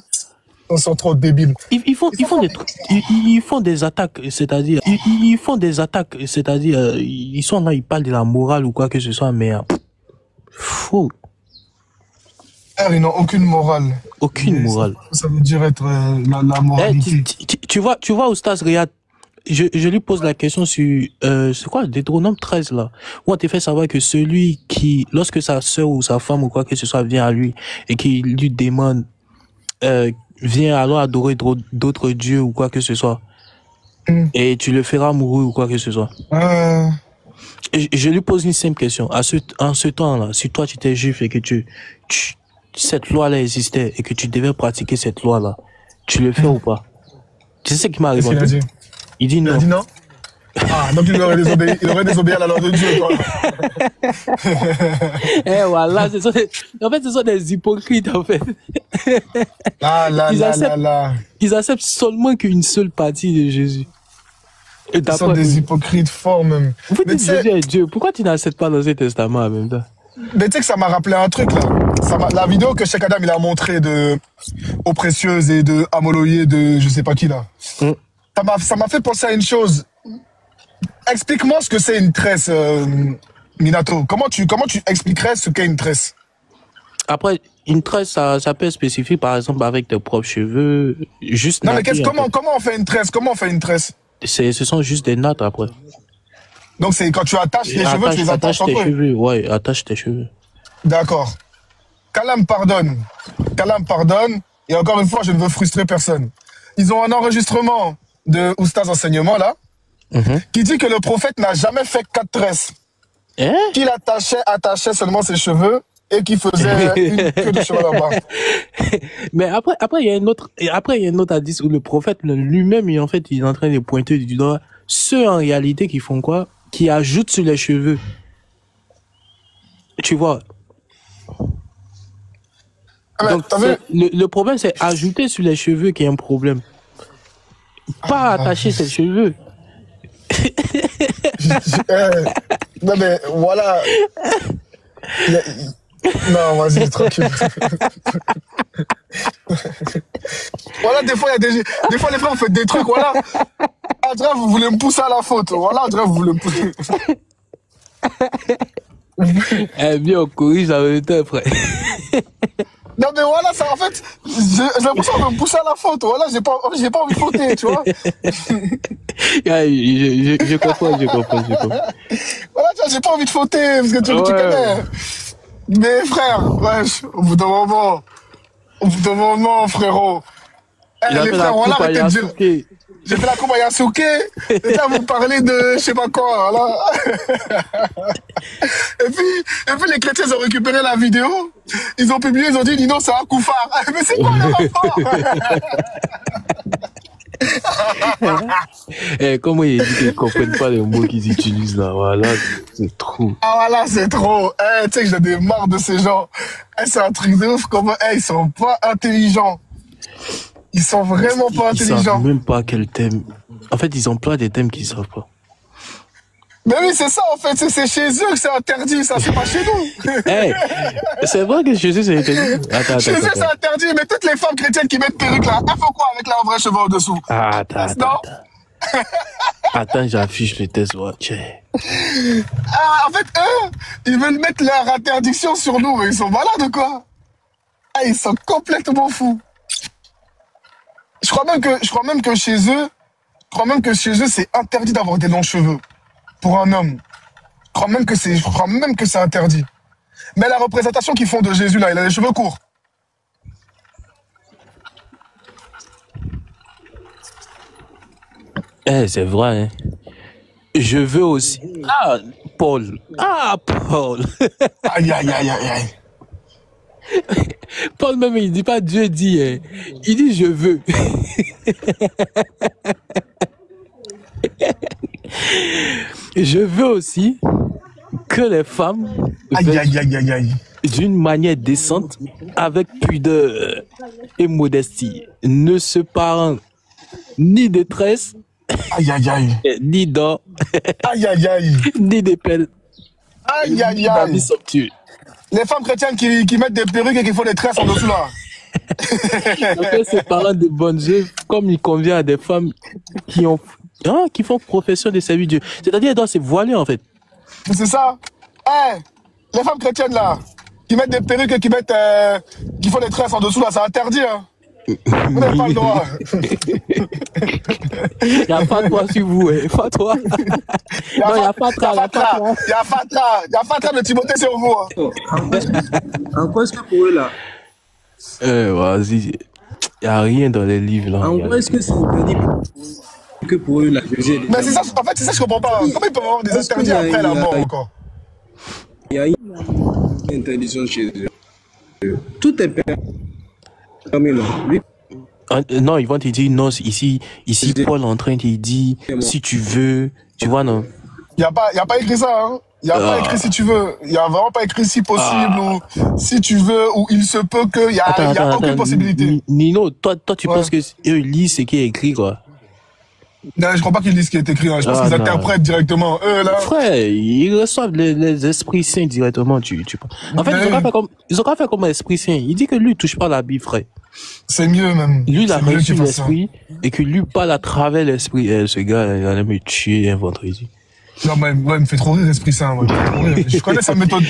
ils sont trop débiles. Ils font des attaques, c'est-à-dire, ils font des attaques, c'est-à-dire, ils sont là, ils parlent de la morale ou quoi que ce soit, mais faux. Ils n'ont aucune morale. Aucune morale. Ça veut dire être la moralité. Tu vois, Oustaz Riyad, je lui pose la question sur, c'est quoi, Deutéronome 13 là, où on te fait savoir que celui qui, lorsque sa sœur ou sa femme ou quoi que ce soit vient à lui et qui lui demande, vient alors adorer d'autres dieux ou quoi que ce soit, et tu le feras mourir ou quoi que ce soit. Je lui pose une simple question. En ce temps-là, si toi tu étais juif et que cette loi-là existait et que tu devais pratiquer cette loi-là, tu le fais ou pas? Tu sais ce qui m'est arrivé? Il dit non. Il a dit non? Ah, donc il aurait désobéi à la loi de Dieu, quoi. Voilà, en fait, ce sont des hypocrites, en fait. Ils acceptent seulement qu'une seule partie de Jésus. Ils sont des hypocrites forts, même. Vous dites Jésus est Dieu. Pourquoi tu n'acceptes pas l'Ancien Testament en même temps? Mais tu sais que ça m'a rappelé un truc, là. La vidéo que Cheikh Adam, il a montré aux précieuses et de Amoloye, de je sais pas qui, là. Ça m'a fait penser à une chose. Explique-moi ce que c'est une tresse, Minato. Comment tu expliquerais ce qu'est une tresse? Après, une tresse, ça peut être spécifique, par exemple, avec tes propres cheveux. Juste non, mais comment on fait une tresse? Comment on fait une tresse? Ce sont juste des nattes, après. Donc, c'est quand tu attaches les cheveux, tu les attaches entre eux. Ouais, attache tes cheveux. D'accord. Qu'Allah me pardonne. Et encore une fois, je ne veux frustrer personne. Ils ont un enregistrement de Oustaz Enseignement, là, qui dit que le prophète n'a jamais fait 4 tresses. Qu'il attachait seulement ses cheveux et qu'il faisait une queue de cheveux là-bas. Mais après, il y a un autre hadith où le prophète lui-même, en fait, il est en train de pointer du doigt ceux en réalité qui font quoi? Qui ajoutent sur les cheveux. Tu vois? Donc, le problème, c'est ajouter sur les cheveux qu'il y a un problème. Pas attacher ses cheveux. Non, mais voilà. Non, vas-y, tranquille. Voilà, des fois, des fois, les frères, vous faites des trucs, voilà. Adrien, vous voulez me pousser à la faute. Voilà, Adrien, vous voulez me pousser. Bien, on corrige en même temps, frère. Non, mais voilà, ça, en fait, j'ai l'impression de me pousser à la faute. Voilà, j'ai pas envie de fauter, tu vois. Je comprends. Voilà, tu vois, j'ai pas envie de fauter, parce que tu connais. Mais frère, wesh, au bout d'un moment, frérot. Les frères, voilà, arrêtez de dire. J'ai fait la coupe à Yasuke, et là, vous parlez de je sais pas quoi, voilà. Et puis, les chrétiens ont récupéré la vidéo, ils ont publié, ils ont dit, non, c'est un koufar. Mais c'est quoi le rapport? Comment ils disent qu'ils ne comprennent pas les mots qu'ils utilisent là? Voilà, c'est trop. Ah voilà, c'est trop. Tu sais que j'en ai marre de ces gens. C'est un truc de ouf, comment ils sont pas intelligents. Ils sont vraiment pas intelligents. Ils savent même pas quel thème. En fait, ils emploient des thèmes qu'ils ne savent pas. Mais oui, c'est ça, en fait. C'est chez eux que c'est interdit, ça, c'est pas chez nous. Hey, c'est vrai que chez eux, c'est interdit. Chez eux, c'est interdit, mais toutes les femmes chrétiennes qui mettent perruque là, elles font quoi avec leurs vrais cheveux en dessous? Attends, j'affiche le test watch. En fait, eux, ils veulent mettre leur interdiction sur nous, mais ils sont malades ou quoi? Ah, ils sont complètement fous. Je crois même que chez eux, c'est interdit d'avoir des longs cheveux. Pour un homme. Je crois même que c'est interdit. Mais la représentation qu'ils font de Jésus là, il a les cheveux courts. Eh, c'est vrai, hein. Je veux aussi. Ah, Paul. Ah, Paul. Aïe, aïe, aïe, aïe, aïe. Paul même, il dit pas Dieu dit, hein. Il dit je veux. Je veux aussi que les femmes d'une manière décente, avec pudeur et modestie, ne se parent ni de tresses, ni d'or, ni d'épelles, aïe, aïe, aïe. Les femmes chrétiennes qui mettent des perruques et qui font des tresses en dessous là. Donc, ces parents de bonnes œuvres, comme il convient à des femmes qui font profession de servir Dieu. C'est-à-dire, elles doivent se voiler, en fait. C'est ça. Hey, les femmes chrétiennes, là, qui mettent des perruques et qui font des tresses en dessous, là, c'est interdit, hein. Vous n'avez pas le droit. Il n'y a pas de toi sur vous, hein. Pas toi. Non, il n'y a pas de toi. Il y a Fatra de Timothée sur vous. En quoi est-ce que pour eux, là? Vas-y. Il n'y a rien dans les livres, là. En quoi est-ce que c'est interdit que pour eux, là? Mais c'est ça, en fait, c'est ça que je comprends pas. Comment ils peuvent avoir des interdits après la mort encore? Il y a une interdiction chez eux. Tout est permis, non? Non, ils vont te dire, non, ici Paul est en train de dire, si tu veux, tu vois, non? Il n'y a pas écrit ça, hein? Il n'y a pas écrit si tu veux. Il n'y a vraiment pas écrit si possible ou si tu veux ou il se peut que. Il n'y a aucune possibilité. Nino, toi tu penses que eux lisent ce qui est écrit, quoi? Non, je crois pas qu'ils lisent ce qui est écrit. Hein. Je pense qu'ils interprètent directement. Eux, là. Frère, ils reçoivent les esprits saints directement. En fait, ils ont qu'à faire comme l'esprit saint. Il dit que lui, il touche pas la Bible, frère. C'est mieux, même. Lui, il a reçu l'esprit et que lui parle à travers l'esprit. Ce gars, il allait me tuer un vendredi. Non, mais il me fait trop rire, Esprit Saint. Je connais sa méthode.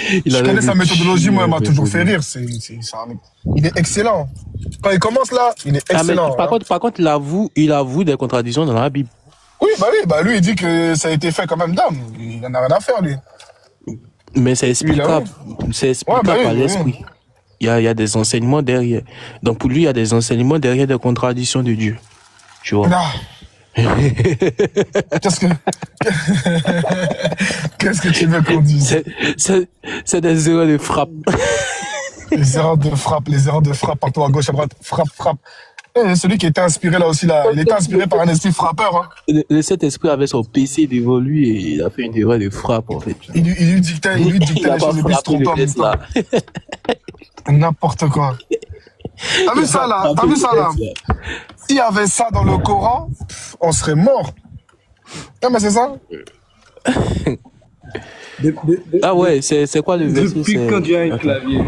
Sa méthodologie, moi, elle m'a toujours fait rire. Il est excellent. Quand il commence là, il est excellent. Par contre, il avoue des contradictions dans la Bible. Oui, lui, il dit que ça a été fait quand même d'âme. Il n'en a rien à faire, lui. Mais c'est explicable. C'est explicable par l'esprit. Il y a des enseignements derrière. Donc pour lui, il y a des enseignements derrière des contradictions de Dieu. Tu vois. Qu'est-ce que tu veux qu'on dise? C'est des erreurs de frappe. Les erreurs de frappe partout à gauche, à droite. Frappe. Celui qui était inspiré là aussi, là, il était inspiré par un esprit frappeur. Hein. Cet esprit avait son PC devant lui et il a fait une erreur de frappe en fait. Il lui dictait les choses les plus trompeurs. N'importe quoi. T'as vu ça là? S'il y avait ça dans le Coran, on serait mort. Non mais c'est ça. Ah ouais, c'est quoi le verset? Depuis quand tu as un clavier?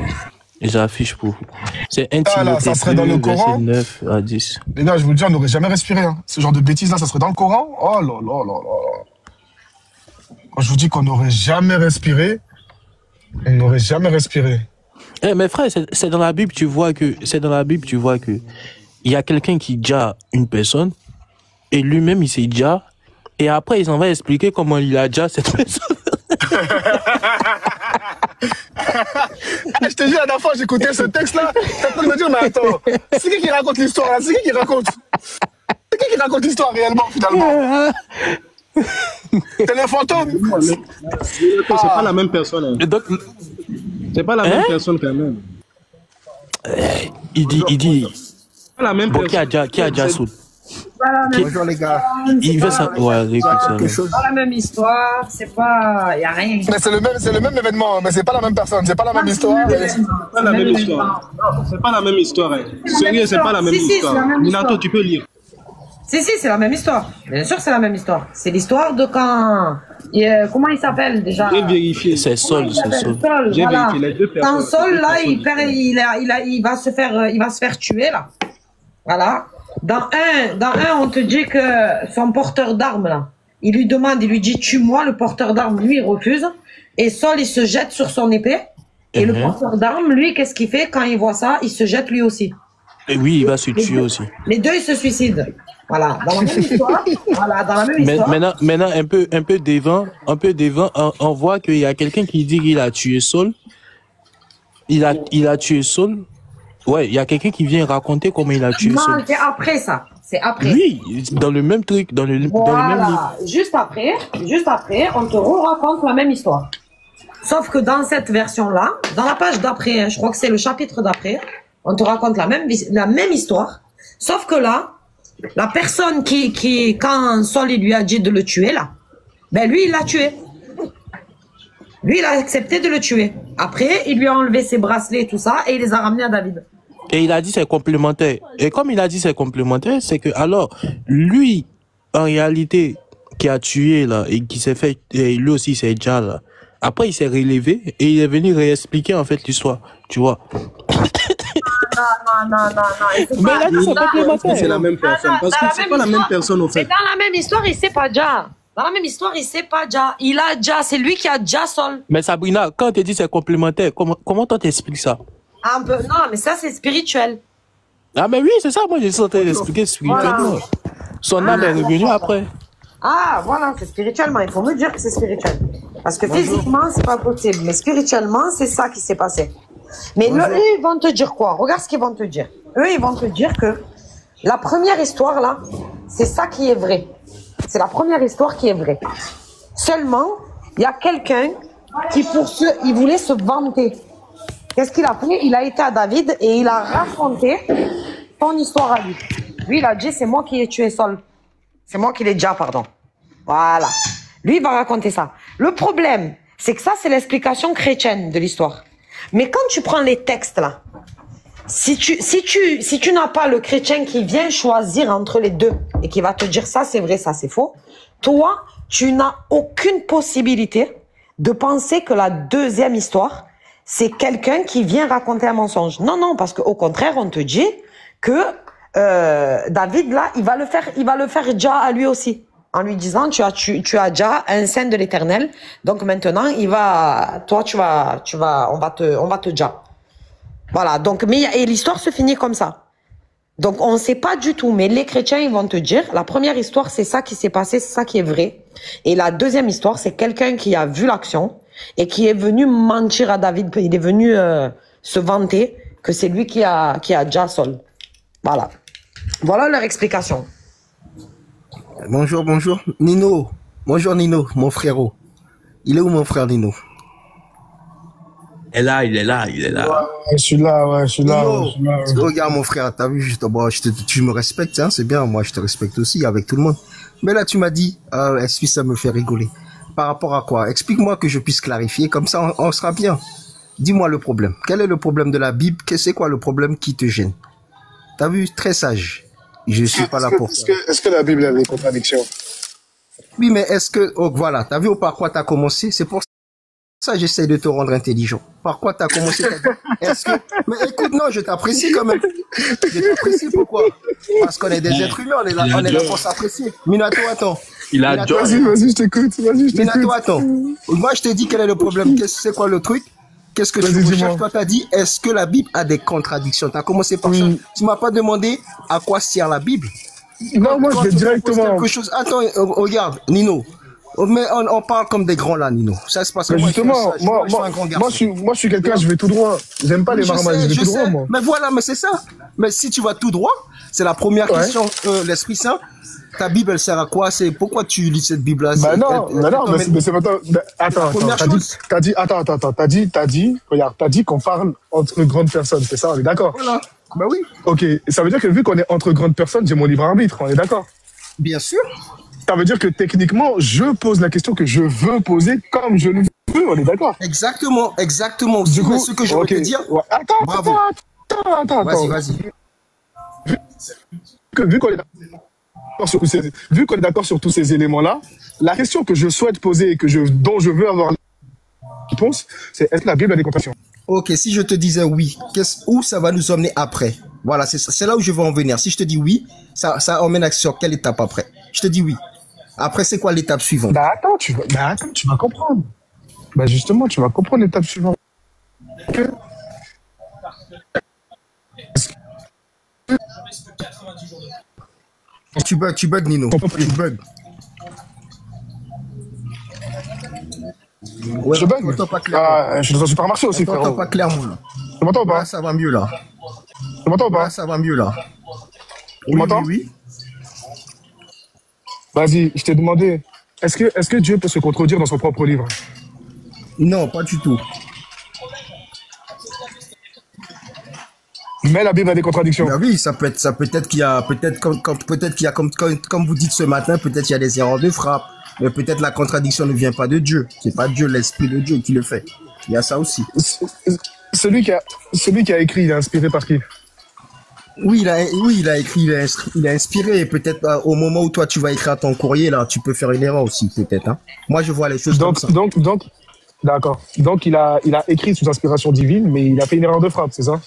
J'affiche pour vous. C'est 1 Timothée ça serait dans le Coran. 9 à 10. Les gars, je vous le dis, on n'aurait jamais respiré. Hein. Ce genre de bêtises là, ça serait dans le Coran. Oh là là là là. Quand je vous dis qu'on n'aurait jamais respiré, on n'aurait jamais respiré. Eh, mais frère, c'est dans la Bible, tu vois que il y a quelqu'un qui déjà une personne et lui-même il s'est déjà et après il s'en va expliquer comment il a déjà cette personne. Je te dis, la dernière fois, j'écoutais ce texte-là, t'as pas de me dire, mais attends, c'est qui raconte l'histoire là? C'est qui raconte l'histoire réellement, finalement? C'est le fantôme. C'est pas la même personne. Hein. C'est pas la même personne quand même. Il dit. Pas la même personne. Qui a déjà sauté? Bonjour les gars. Il veut ça. Ouais, c'est pas la même histoire, c'est pas. Y a rien. Mais c'est le même événement, mais c'est pas la même personne, c'est pas la même histoire. C'est pas la même histoire. C'est pas la même histoire. Sérieux, c'est pas la même histoire. Minato, tu peux lire. Si, c'est la même histoire. Bien sûr, c'est la même histoire. C'est l'histoire de quand... comment il s'appelle déjà? J'ai vérifié. C'est Saul, c'est Saul. J'ai Voilà. vérifié les deux personnes. Quand Saul, les deux là, personnes il va se faire tuer, là. Voilà. Dans un, on te dit que son porteur d'armes, là, il lui dit, tue-moi, le porteur d'armes, lui, il refuse. Et Saul, il se jette sur son épée. Et le porteur d'armes, lui, qu'est-ce qu'il fait? Quand il voit ça, il se jette lui aussi. Et oui, il va se tuer aussi. Les deux, ils se suicident. Voilà, dans la même histoire. Voilà, dans la même histoire. Maintenant, un peu devant, on voit qu'il y a quelqu'un qui dit qu'il a tué Saul. Il a tué Saul. Ouais, il y a quelqu'un qui vient raconter comment il a tué Saul. Non, c'est après ça. C'est après. Oui, dans le même truc, dans le même livre. Juste après, on te raconte la même histoire. Sauf que dans cette version-là, dans la page d'après, hein, je crois que c'est le chapitre d'après, on te raconte la même histoire. Sauf que là, la personne qui quand Saul il lui a dit de le tuer là, ben lui il l'a tué. Lui il a accepté de le tuer. Après, il lui a enlevé ses bracelets et tout ça et il les a ramenés à David. Et il a dit c'est complémentaire. Et comme il a dit c'est complémentaire, c'est que alors lui en réalité qui a tué là et qui s'est fait et lui aussi c'est déjà là. Après il s'est relevé et il est venu réexpliquer en fait l'histoire, tu vois. Non. Mais là, c'est complémentaire. C'est la même personne. Parce que c'est pas la même personne, au fait. Mais dans la même histoire, il sait pas déjà. Dans la même histoire, il sait pas déjà. Il a déjà. C'est lui qui a déjà Saul. Mais Sabrina, quand tu dis c'est complémentaire, comment toi t'expliques ça? Un peu. Non, mais ça, c'est spirituel. Ah, mais oui, c'est ça. Moi, j'ai tenté d'expliquer spirituellement. Voilà. Son âme est revenue après. Ah, voilà, c'est spirituellement. Il faut me dire que c'est spirituel. Parce que physiquement, c'est pas possible. Mais spirituellement, c'est ça qui s'est passé. Mais eux, ils vont te dire quoi? Regarde ce qu'ils vont te dire. Eux, ils vont te dire que la première histoire, là, c'est ça qui est vrai. C'est la première histoire qui est vraie. Seulement, il y a quelqu'un qui, il voulait se vanter. Qu'est-ce qu'il a fait? Il a été à David et il a raconté son histoire à lui. Lui, il a dit, c'est moi qui ai tué Saul. C'est moi qui l'ai déjà, pardon. Voilà. Lui, il va raconter ça. Le problème, c'est que ça, c'est l'explication chrétienne de l'histoire. Mais quand tu prends les textes là, si tu n'as pas le chrétien qui vient choisir entre les deux et qui va te dire ça c'est vrai, ça c'est faux, toi, tu n'as aucune possibilité de penser que la deuxième histoire, c'est quelqu'un qui vient raconter un mensonge. Non, parce qu'au contraire, on te dit que David là, il va le faire déjà à lui aussi. En lui disant, tu as déjà un saint de l'Éternel, donc maintenant, on va te déjà. Voilà, donc, et l'histoire se finit comme ça. Donc, on ne sait pas du tout, mais les chrétiens, ils vont te dire, la première histoire, c'est ça qui s'est passé, c'est ça qui est vrai. Et la deuxième histoire, c'est quelqu'un qui a vu l'action et qui est venu mentir à David, il est venu se vanter que c'est lui qui a déjà Saul. Voilà. Voilà leur explication. Bonjour. Nino. Bonjour Nino, mon frérot. Il est où mon frère Nino? Il est là. Je suis là. Regarde mon frère, t'as vu, tu me respectes, hein, c'est bien, moi je te respecte aussi avec tout le monde. Mais là tu m'as dit, est-ce ça me fait rigoler? Par rapport à quoi? Explique-moi que je puisse clarifier, comme ça on sera bien. Dis-moi le problème. Quel est le problème de la Bible? C'est quoi le problème qui te gêne? T'as vu, très sage. Je suis pas là pour ça. Est-ce que la Bible a des contradictions? Oui, mais est-ce que... Oh, voilà, t'as vu par quoi t'as commencé? C'est pour ça que j'essaie de te rendre intelligent. Par quoi t'as commencé? Est-ce que... Mais écoute, non, je t'apprécie quand même. Je t'apprécie, pourquoi? Parce qu'on est des êtres humains, on est là pour s'apprécier. Minato, attends. Vas-y, je t'écoute. Minato, attends. Moi, je t'ai dit quel est le problème. C'est quoi le truc? Qu'est-ce que tu recherches? Toi, t'as dit, est-ce que la Bible a des contradictions? T'as commencé par ça. Tu m'as pas demandé à quoi sert la Bible. Non, moi, je vais directement. Quelque chose. Attends, regarde, Nino. Mais on parle comme des grands là, Nino. Ça se passe. Mais justement, moi, je suis quelqu'un, je vais tout droit. J'aime pas les marmailles, je vais tout droit, moi. Mais voilà, mais c'est ça. Mais si tu vas tout droit, c'est la première question. L'Esprit Saint. Ta Bible, elle sert à quoi? C'est pourquoi tu lis cette Bible-là? Mais c'est pas. Attends, t'as dit qu'on parle entre grandes personnes, c'est ça, on est d'accord? Voilà. Bah oui. Ok, ça veut dire que vu qu'on est entre grandes personnes, j'ai mon libre arbitre, on est d'accord? Bien sûr. Ça veut dire que techniquement, je pose la question que je veux poser comme je le veux, on est d'accord? Exactement. Du coup, ce que je veux te dire. Ouais. Attends. Vas-y. Vu qu'on est vu qu'on est d'accord sur tous ces éléments-là, la question que je souhaite poser et dont je veux avoir la réponse, c'est est-ce que la Bible a des contradictions? Ok, si je te disais oui, où ça va nous emmener après? Voilà, c'est là où je veux en venir. Si je te dis oui, ça emmène sur quelle étape après? Je te dis oui. Après, c'est quoi l'étape suivante? Bah attends, tu vas comprendre. Bah justement, tu vas comprendre l'étape suivante. Tu bugs, Nino. Tu bugs. Ouais, je bug. Je suis dans un supermarché aussi, frérot. Je t'entends pas clairement, là. Tu m'entends ou pas? Là, ça va mieux, là. Tu m'entends ou pas? Là, ça va mieux, là. Tu m'entends? Oui. Vas-y, je t'ai demandé, est-ce que Dieu peut se contredire dans son propre livre? Non, pas du tout. Mais la Bible a des contradictions. Ben oui, peut-être qu'il y a, comme vous dites ce matin, peut-être qu'il y a des erreurs de frappe. Mais peut-être la contradiction ne vient pas de Dieu. C'est pas Dieu, l'Esprit de Dieu qui le fait. Il y a ça aussi. Celui qui a écrit, il est inspiré par qui? Oui, il a écrit, il a inspiré. Peut-être au moment où toi tu vas écrire ton courrier, là, tu peux faire une erreur aussi, peut-être. Hein. Moi, je vois les choses comme ça. D'accord. Donc, il a écrit sous inspiration divine, mais il a fait une erreur de frappe, c'est ça?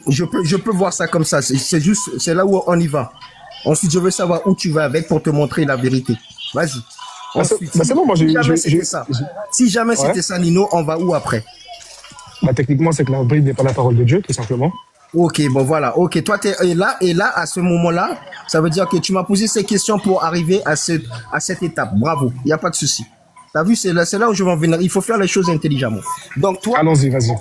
Je peux voir ça comme ça. C'est là où on y va. Ensuite, je veux savoir où tu vas avec pour te montrer la vérité. Vas-y. C'est bon, moi Si jamais c'était ça, Nino, on va où après? Bah, techniquement, c'est que la Bible n'est pas la parole de Dieu, tout simplement. Ok, bon voilà. Ok, toi, et là, à ce moment-là, ça veut dire que tu m'as posé ces questions pour arriver à cette étape. Bravo, il n'y a pas de souci. T'as vu, c'est là où je vais en venir. Il faut faire les choses intelligemment. Donc, toi. Allons-y, vas-y.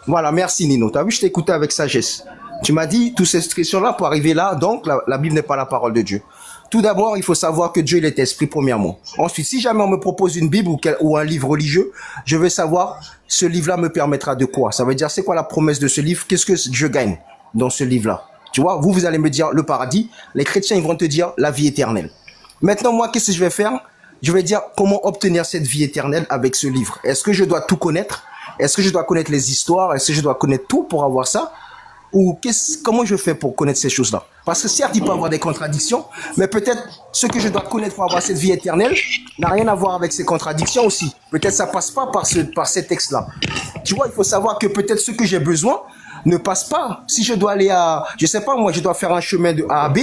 Voilà, merci Nino. T'as vu, je t'ai écouté avec sagesse. Tu m'as dit toutes ces questions-là pour arriver là. Donc, la Bible n'est pas la parole de Dieu. Tout d'abord, il faut savoir que Dieu il est esprit premièrement. Ensuite, si jamais on me propose une Bible ou un livre religieux, je veux savoir ce livre-là me permettra de quoi. Ça veut dire c'est quoi la promesse de ce livre? Qu'est-ce que je gagne dans ce livre-là? Tu vois, vous allez me dire le paradis. Les chrétiens, ils vont te dire la vie éternelle. Maintenant, moi, qu'est-ce que je vais faire? Je vais dire comment obtenir cette vie éternelle avec ce livre. Est-ce que je dois tout connaître? Est-ce que je dois connaître les histoires? Est-ce que je dois connaître tout pour avoir ça? Ou comment je fais pour connaître ces choses-là? Parce que certes, il peut y avoir des contradictions, mais peut-être ce que je dois connaître pour avoir cette vie éternelle n'a rien à voir avec ces contradictions aussi. Peut-être ça passe pas par ces textes-là. Tu vois, il faut savoir que peut-être ce que j'ai besoin ne passe pas. Si je dois aller je sais pas, moi, je dois faire un chemin de A à B,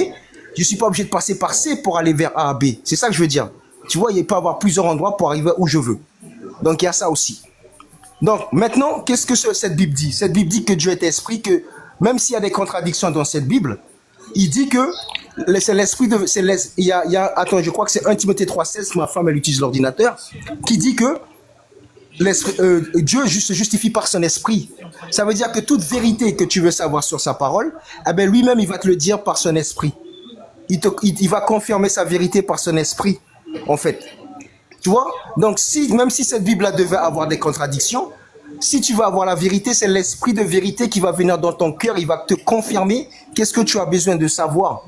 je suis pas obligé de passer par C pour aller vers A à B. C'est ça que je veux dire. Tu vois, il peut y avoir plusieurs endroits pour arriver où je veux. Donc, il y a ça aussi. Donc, maintenant, qu'est-ce que cette Bible dit? Cette Bible dit que Dieu est esprit, que même s'il y a des contradictions dans cette Bible, il dit que c'est l'esprit de... Attends, je crois que c'est 1 Timothée 3,16, ma femme, elle utilise l'ordinateur, qui dit que Dieu se justifie par son esprit. Ça veut dire que toute vérité que tu veux savoir sur sa parole, eh ben lui-même, il va te le dire par son esprit. Il va confirmer sa vérité par son esprit, en fait. Tu vois? Donc, même si cette Bible-là devait avoir des contradictions, si tu veux avoir la vérité, c'est l'esprit de vérité qui va venir dans ton cœur, il va te confirmer qu'est-ce que tu as besoin de savoir.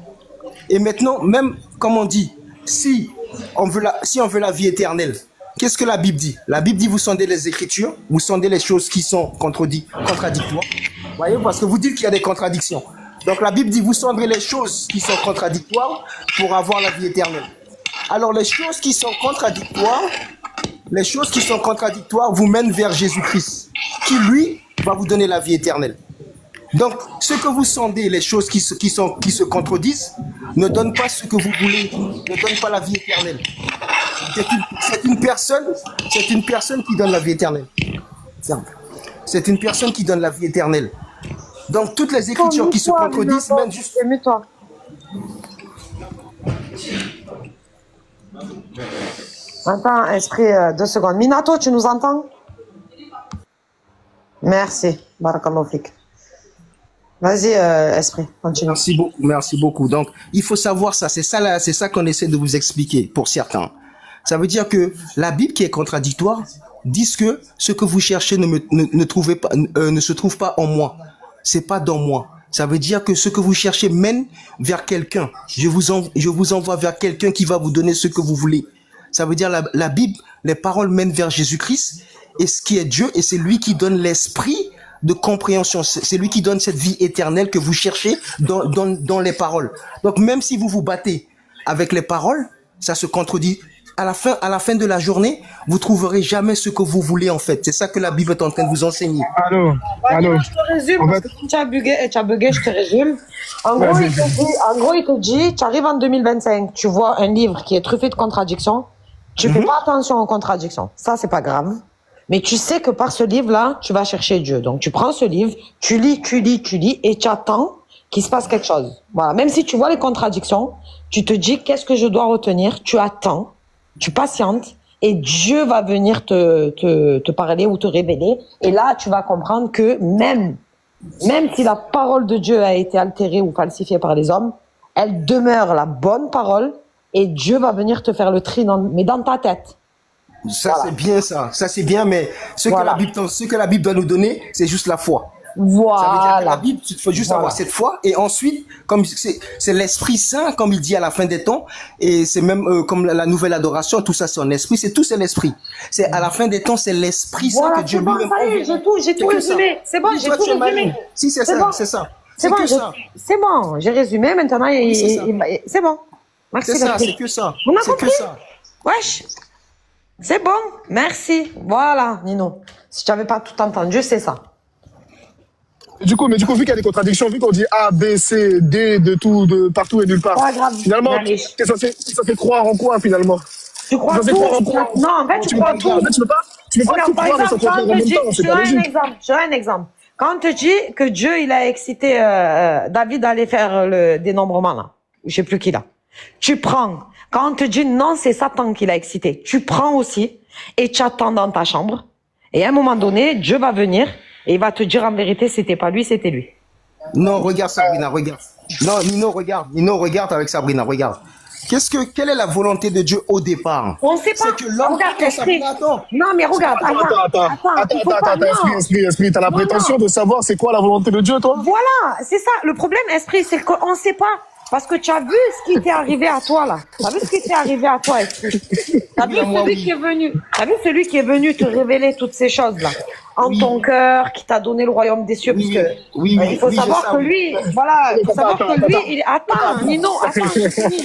Et maintenant, même, comme on dit, si on veut la vie éternelle, qu'est-ce que la Bible dit? La Bible dit, vous sondez les Écritures, vous sondez les choses qui sont contradictoires. Vous voyez, parce que vous dites qu'il y a des contradictions. Donc la Bible dit, vous sonderez les choses qui sont contradictoires pour avoir la vie éternelle. Alors les choses qui sont contradictoires vous mènent vers Jésus-Christ, qui lui va vous donner la vie éternelle. Donc, ce que vous sondez, les choses qui se contredisent, ne donnent pas ce que vous voulez, ne donnent pas la vie éternelle. C'est une personne qui donne la vie éternelle. C'est une personne qui donne la vie éternelle. Donc, toutes les écritures qui se contredisent mènent juste... Mets-toi. Attends, esprit, 2 secondes. Minato, tu nous entends? Merci. Barakallahu fik. Vas-y, esprit, continue. Merci beaucoup. Donc, il faut savoir ça. C'est ça qu'on essaie de vous expliquer pour certains. Ça veut dire que la Bible qui est contradictoire dit que ce que vous cherchez ne se trouve pas en moi. C'est pas dans moi. Ça veut dire que ce que vous cherchez mène vers quelqu'un. Je vous envoie vers quelqu'un qui va vous donner ce que vous voulez. Ça veut dire la Bible, les paroles mènent vers Jésus-Christ et ce qui est Dieu, et c'est lui qui donne l'esprit de compréhension. C'est lui qui donne cette vie éternelle que vous cherchez dans les paroles. Donc même si vous vous battez avec les paroles, ça se contredit. À la fin de la journée, vous trouverez jamais ce que vous voulez en fait. C'est ça que la Bible est en train de vous enseigner. Allô, Je te résume, parce que tu as bugué, je te résume. En gros, il te dit, tu arrives en 2025, tu vois un livre qui est truffé de contradictions, tu fais pas attention aux contradictions. Ça, c'est pas grave. Mais tu sais que par ce livre-là, tu vas chercher Dieu. Donc, tu prends ce livre, tu lis, et tu attends qu'il se passe quelque chose. Voilà. Même si tu vois les contradictions, tu te dis, qu'est-ce que je dois retenir? Tu attends. Tu patientes et Dieu va venir te parler ou te révéler. Et là, tu vas comprendre que même si la parole de Dieu a été altérée ou falsifiée par les hommes, elle demeure la bonne parole et Dieu va venir te faire le tri mais dans ta tête. Ça, c'est bien ça. Ça, c'est bien, mais ce que la Bible doit nous donner, c'est juste la foi. Voilà. Ça veut dire que la Bible, il faut juste avoir cette foi. Et ensuite, comme c'est l'Esprit Saint, comme il dit à la fin des temps, et c'est même comme la nouvelle adoration, tout ça c'est en esprit, c'est l'esprit. C'est à la fin des temps, c'est l'Esprit Saint que Dieu lui-même enverra. J'ai tout résumé. C'est bon, j'ai tout résumé. Si, c'est ça, c'est ça. C'est bon, j'ai résumé, maintenant, c'est bon. Merci. C'est ça, c'est que ça. On a C'est compris. que ça. Wesh. C'est bon, merci. Voilà, Nino. Si tu n'avais pas tout entendu, c'est ça. Du coup, vu qu'il y a des contradictions, vu qu'on dit A, B, C, D, de partout et nulle part. Pas grave. Finalement, t'es censé croire en quoi, finalement? Tu crois tout? Non, en fait, tu crois tout. En fait, tu peux pas tout croire dans son contraire en même temps, c'est pas logique. Je donne un exemple. Quand on te dit que Dieu, il a excité David à aller faire le dénombrement, là. Je sais plus qui, là. Tu prends. Quand on te dit non, c'est Satan qui l'a excité. Tu prends aussi et tu attends dans ta chambre. Et à un moment donné, Dieu va venir et il va te dire en vérité, c'était pas lui, c'était lui. Non, regarde Sabrina, regarde. Non, Nino, regarde avec Sabrina, regarde. Quelle est la volonté de Dieu au départ? On sait pas. C'est que l'homme... Attends. Non, mais regarde. Attends, esprit, t'as la prétention de savoir c'est quoi la volonté de Dieu, toi? Voilà, c'est ça. Le problème, esprit, c'est qu'on sait pas. Parce que tu as vu ce qui t'est arrivé à toi, là. Tu as vu ce qui t'est arrivé à toi, esprit. Tu as vu celui qui est venu te révéler toutes ces choses-là. En ton cœur, qui t'a donné le royaume des cieux. Parce que, il faut savoir que lui, voilà, il faut savoir que lui, il est... Attends, Nino, attends, j'ai fini.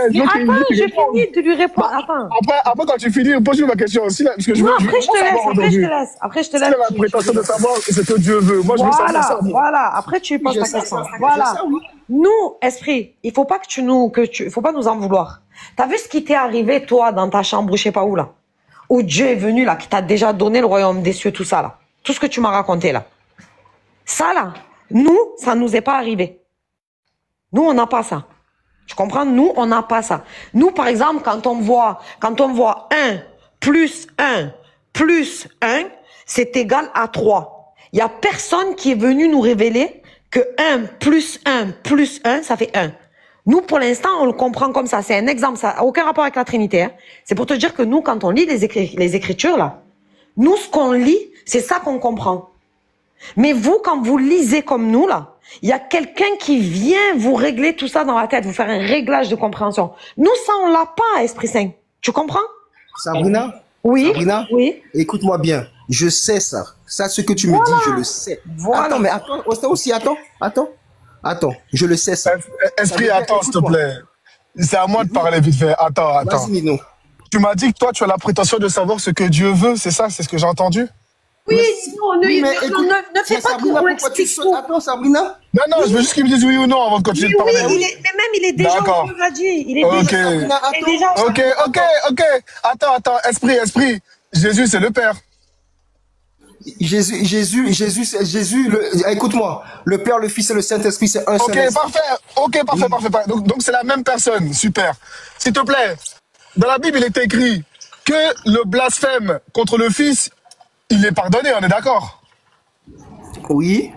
Mais attends, j'ai fini de lui répondre. Attends. Après, quand tu finis, pose-lui ma question aussi, là. Parce que non, après, je te laisse. Après, je te laisse. C'est la prétention de savoir ce que Dieu veut. Moi, je veux savoir ça. Voilà, après, tu lui poses ta question. Voilà. Nous, esprit, il faut pas faut pas nous en vouloir. T'as vu ce qui t'est arrivé, toi, dans ta chambre, je sais pas où, là? Où Dieu est venu, là, qui t'a déjà donné le royaume des cieux, tout ça, là. Tout ce que tu m'as raconté, là. Ça, là, nous, ça nous est pas arrivé. Nous, on n'a pas ça. Tu comprends? Nous, on n'a pas ça. Nous, par exemple, quand on voit 1 plus 1 plus 1, c'est égal à 3. Il y a personne qui est venu nous révéler que 1 plus 1 plus 1, ça fait 1. Nous, pour l'instant, on le comprend comme ça. C'est un exemple, ça n'a aucun rapport avec la Trinité. Hein. C'est pour te dire que nous, quand on lit les Écritures, là, nous, ce qu'on lit, c'est ça qu'on comprend. Mais vous, quand vous lisez comme nous, là, il y a quelqu'un qui vient vous régler tout ça dans la tête, vous faire un réglage de compréhension. Nous, ça, on l'a pas, Esprit Saint. Tu comprends? Sabrina? Oui. Sabrina? Oui. Écoute-moi bien. Je sais ça. Ça, ce que tu me dis, je le sais. Voilà. Attends, mais attends, aussi, attends, je le sais ça. Esprit, attends, s'il te plaît. C'est à moi de parler vite fait. Attends. Vas-y, Nino. Tu m'as dit que toi, tu as la prétention de savoir ce que Dieu veut, c'est ça? C'est ce que j'ai entendu? Oui, non, ne fais pas tout, on explique tout. Attends, Sabrina. Non, je veux juste qu'il me dise oui ou non avant de continuer de parler. Oui, mais même il est déjà au Dieu l'a dit. Il est déjà. Ok. Attends, esprit. Jésus, c'est le Père. Jésus, écoute-moi, le Père, le Fils et le Saint-Esprit, c'est un seul esprit. Ok, parfait. Donc c'est la même personne, super. S'il te plaît, dans la Bible, il est écrit que le blasphème contre le Fils, il est pardonné, on est d'accord? Oui.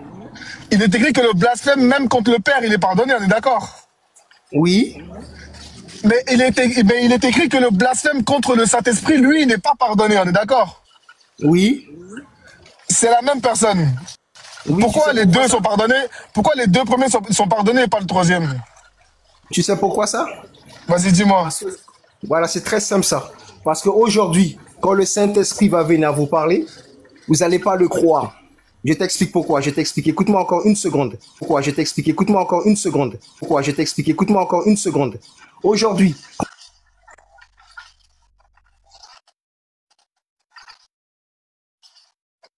Il est écrit que le blasphème même contre le Père, il est pardonné, on est d'accord? Oui. Mais il est écrit que le blasphème contre le Saint-Esprit, lui, il n'est pas pardonné, on est d'accord? Oui. C'est la même personne. Oui, pourquoi les deux sont pardonnés? Pourquoi les deux premiers sont pardonnés et pas le troisième? Tu sais pourquoi ça? Vas-y, dis-moi. Voilà, c'est très simple ça. Parce qu'aujourd'hui, quand le Saint-Esprit va venir vous parler, vous n'allez pas le croire. Je t'explique pourquoi. Je t'explique. Écoute-moi encore une seconde. Pourquoi? Je t'explique. Écoute-moi encore une seconde. Pourquoi? Je t'explique. Écoute-moi encore une seconde. Aujourd'hui.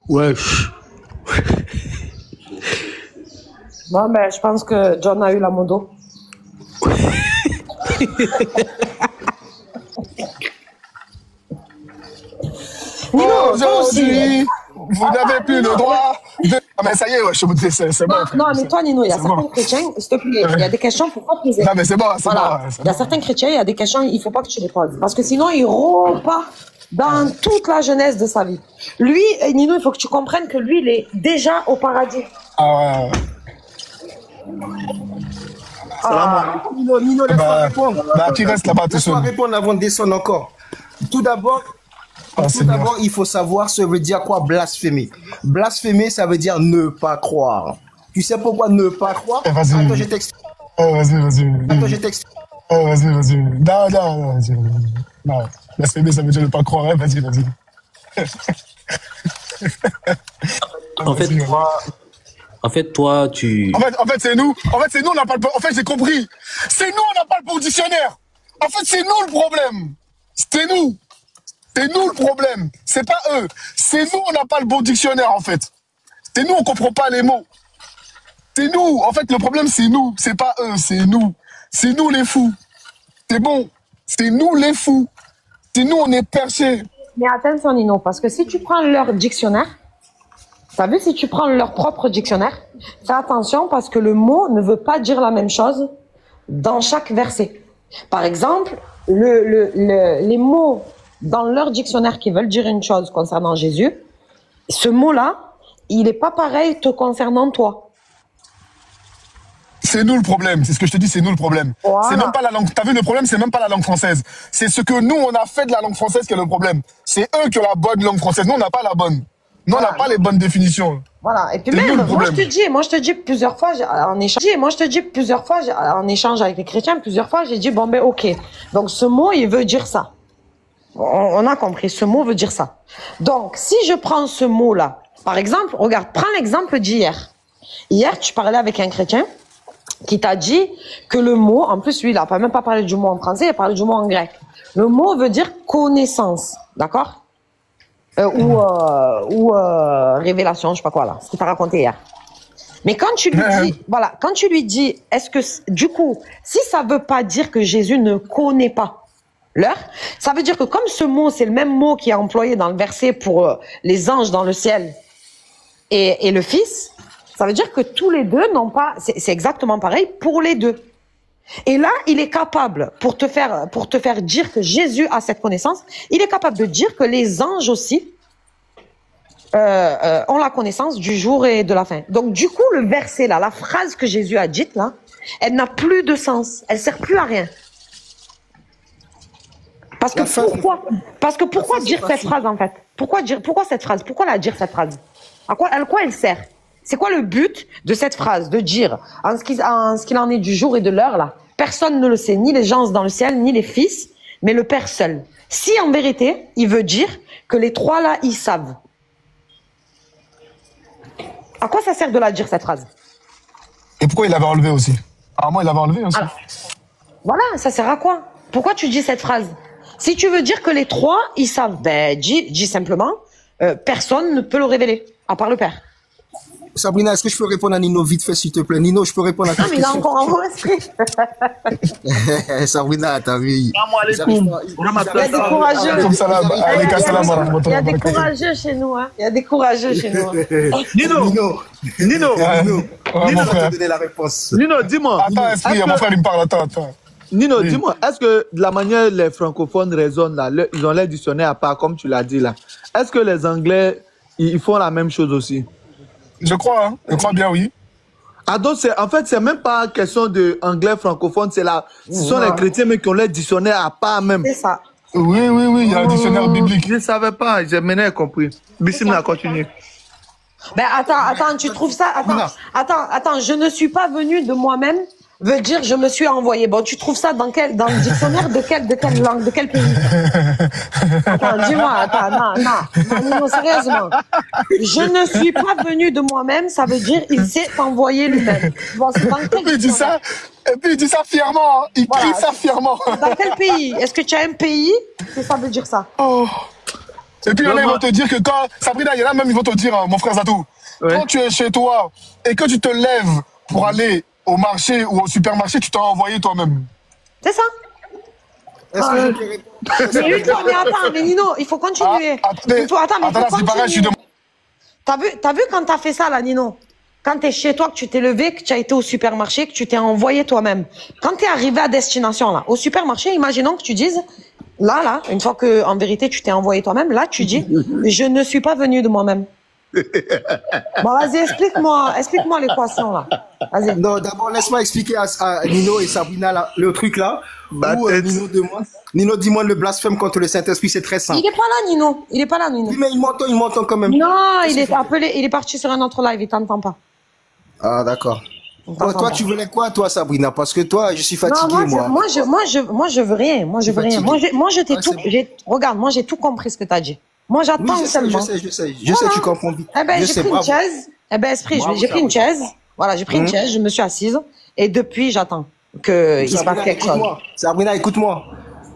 Wesh. Bon, ben, je pense que John a eu la modo. Aujourd'hui, vous n'avez plus le droit de... Ah, mais ça y est, ouais, je me dis, c'est bon. Non, mais toi, Nino, il y a C'est certains bon. chrétiens, s'il te plaît, il y a des questions qu'il ne faut pas poser. Non, mais c'est bon, c'est Voilà. bon. Il y a certains chrétiens, il y a des questions, il ne faut pas que tu les poses. Parce que sinon, il repart dans toute la jeunesse de sa vie. Lui, Nino, il faut que tu comprennes que lui, il est déjà au paradis. Ah ouais. Nino, laisse-moi répondre. Bah, qui reste là-bas tout Laisse-moi seul. répondre avant de descendre encore. Tout d'abord, il faut savoir ce veut dire quoi blasphémer. Blasphémer, ça veut dire ne pas croire. Tu sais pourquoi ne pas croire? Vas-y. Attends, je t'explique. Vas-y. Attends, je t'explique. Vas-y. Non, vas-y. Non, blasphémer, ça veut dire ne pas croire. Hein. Vas-y. En fait, toi, tu... En fait, c'est nous. En fait, on n'a pas le... En fait, j'ai compris. C'est nous, on n'a pas le bon dictionnaire. En fait, c'est nous le problème. C'est nous. C'est nous le problème. C'est pas eux. C'est nous, on n'a pas le bon dictionnaire, en fait. C'est nous, on comprend pas les mots. C'est nous. En fait, le problème, c'est nous. C'est pas eux, c'est nous. C'est nous les fous. C'est bon. C'est nous les fous. C'est nous, on est perchés. Mais attention, Nino, parce que si tu prends leur dictionnaire, t'as vu, si tu prends leur propre dictionnaire, fais attention parce que le mot ne veut pas dire la même chose dans chaque verset. Par exemple, les mots dans leur dictionnaire qui veulent dire une chose concernant Jésus, ce mot-là, il n'est pas pareil te concernant toi. C'est nous le problème, c'est ce que je te dis, c'est nous le problème. Voilà. C'est même pas la langue, t'as vu le problème, c'est même pas la langue française. C'est ce que nous, on a fait de la langue française qui est le problème. C'est eux qui ont la bonne langue française, nous, on n'a pas la bonne. Nous, on n'a pas les bonnes définitions. Voilà. Et puis C'est nous même, le problème. moi je te dis plusieurs fois en échange avec les chrétiens, plusieurs fois, j'ai dit, bon ben ok. Donc ce mot, il veut dire ça. On a compris, ce mot veut dire ça. Donc, si je prends ce mot-là, par exemple, regarde, prends l'exemple d'hier. Hier, tu parlais avec un chrétien qui t'a dit que le mot, en plus, lui, il n'a même pas parlé du mot en français, il a parlé du mot en grec. Le mot veut dire connaissance, d'accord? Ou révélation, je sais pas quoi là, ce qu'il t'a raconté hier. Mais quand tu lui dis, voilà, quand tu lui dis, est-ce que, du coup, si ça veut pas dire que Jésus ne connaît pas l'heure, ça veut dire que comme ce mot, c'est le même mot qui est employé dans le verset pour les anges dans le ciel et le Fils, ça veut dire que tous les deux n'ont pas, c'est exactement pareil pour les deux. Et là, il est capable, pour te faire dire que Jésus a cette connaissance, il est capable de dire que les anges aussi ont la connaissance du jour et de la fin. Donc du coup, le verset là, la phrase que Jésus a dite là, elle n'a plus de sens, elle sert plus à rien. Parce que pourquoi dire cette phrase en fait? Pourquoi cette phrase? Pourquoi la dire cette phrase? À quoi elle sert? C'est quoi le but de cette phrase? De dire, en ce qu'il en est du jour et de l'heure là, personne ne le sait, ni les gens dans le ciel, ni les fils, mais le Père seul. Si en vérité, il veut dire que les trois là, ils savent. À quoi ça sert de la dire cette phrase? Et pourquoi il l'avait enlevé aussi? À moi, il l'avait enlevé aussi. Alors, voilà, ça sert à quoi? Pourquoi tu dis cette phrase? Si tu veux dire que les trois, ils savent, ben dis simplement, personne ne peut le révéler, à part le Père. Sabrina, est-ce que je peux répondre à Nino vite fait, s'il te plaît? Nino, je peux répondre à ta question? Non, mais il a encore un mot esprit. Sabrina, t'as vu? Il y a des courageux. Il y a des courageux chez nous, hein. Il y a des courageux chez nous. Nino, on va te donner la réponse. Nino, dis-moi. Attends, esprit, mon frère, il me parle, attends. Nino, dis-moi, est-ce que de la manière les francophones raisonnent là, ils ont l'air dictionnaire à part, comme tu l'as dit là, est-ce que les Anglais, ils font la même chose aussi? Je crois bien, oui. Ah donc, en fait, c'est même pas question de anglais francophone, ce sont les chrétiens mais qui ont leur dictionnaire à part même. C'est ça. Oui, il y a un dictionnaire biblique. Je ne savais pas, j'ai maintenant compris. Bissim a continué. Ben attends, tu trouves ça? Attends, je ne suis pas venue de moi-même veut dire je me suis envoyé. Bon, tu trouves ça dans le dictionnaire de quelle langue, de quel pays? Attends, dis-moi, attends, non, sérieusement. Je ne suis pas venu de moi-même, ça veut dire il s'est envoyé lui-même. Bon, c'est dans quel il dit ça, et puis il dit ça fièrement, hein. Il crie ça fièrement. Dans quel pays? Est-ce que tu as un pays que ça veut dire ça? Oh. Et puis il y en a, ils vont te dire que quand, Sabrina, il y en a même, ils vont te dire, mon frère Zatou, quand tu es chez toi et que tu te lèves pour aller au marché ou au supermarché, tu t'es envoyé toi-même. C'est ça. Mais attends, mais Nino, il faut continuer. T'as vu quand t'as fait ça là, Nino? Quand t'es chez toi, que tu t'es levé, que tu as été au supermarché, que tu t'es envoyé toi-même. Quand t'es arrivé à destination là, au supermarché, imaginons que tu dises, là, une fois que en vérité tu t'es envoyé toi-même, là tu dis, je ne suis pas venu de moi-même. Bon, vas-y, explique-moi l'équation là. Vas-y. Non, d'abord, laisse-moi expliquer à Nino et Sabrina là, le truc là. Où Nino dis-moi le blasphème contre le Saint-Esprit, c'est très simple. Il est pas là, Nino. Il est pas là, Nino. Oui, mais il m'entend quand même. Non, il est appelé, il est parti sur un autre live, il t'entend pas. Ah, d'accord. Toi, tu voulais quoi, toi, Sabrina? Parce que toi, je suis fatigué, non, moi, je veux rien. Moi, je veux rien. Moi, regarde, moi, j'ai tout compris ce que t'as dit. Moi, j'attends seulement. Je sais, tu comprends vite. Eh ben, j'ai pris une chaise. Eh ben, Esprit, j'ai pris une chaise. Voilà, j'ai pris une chaise, je me suis assise. Et depuis, j'attends qu'il se passe quelque chose. Sabrina, écoute-moi.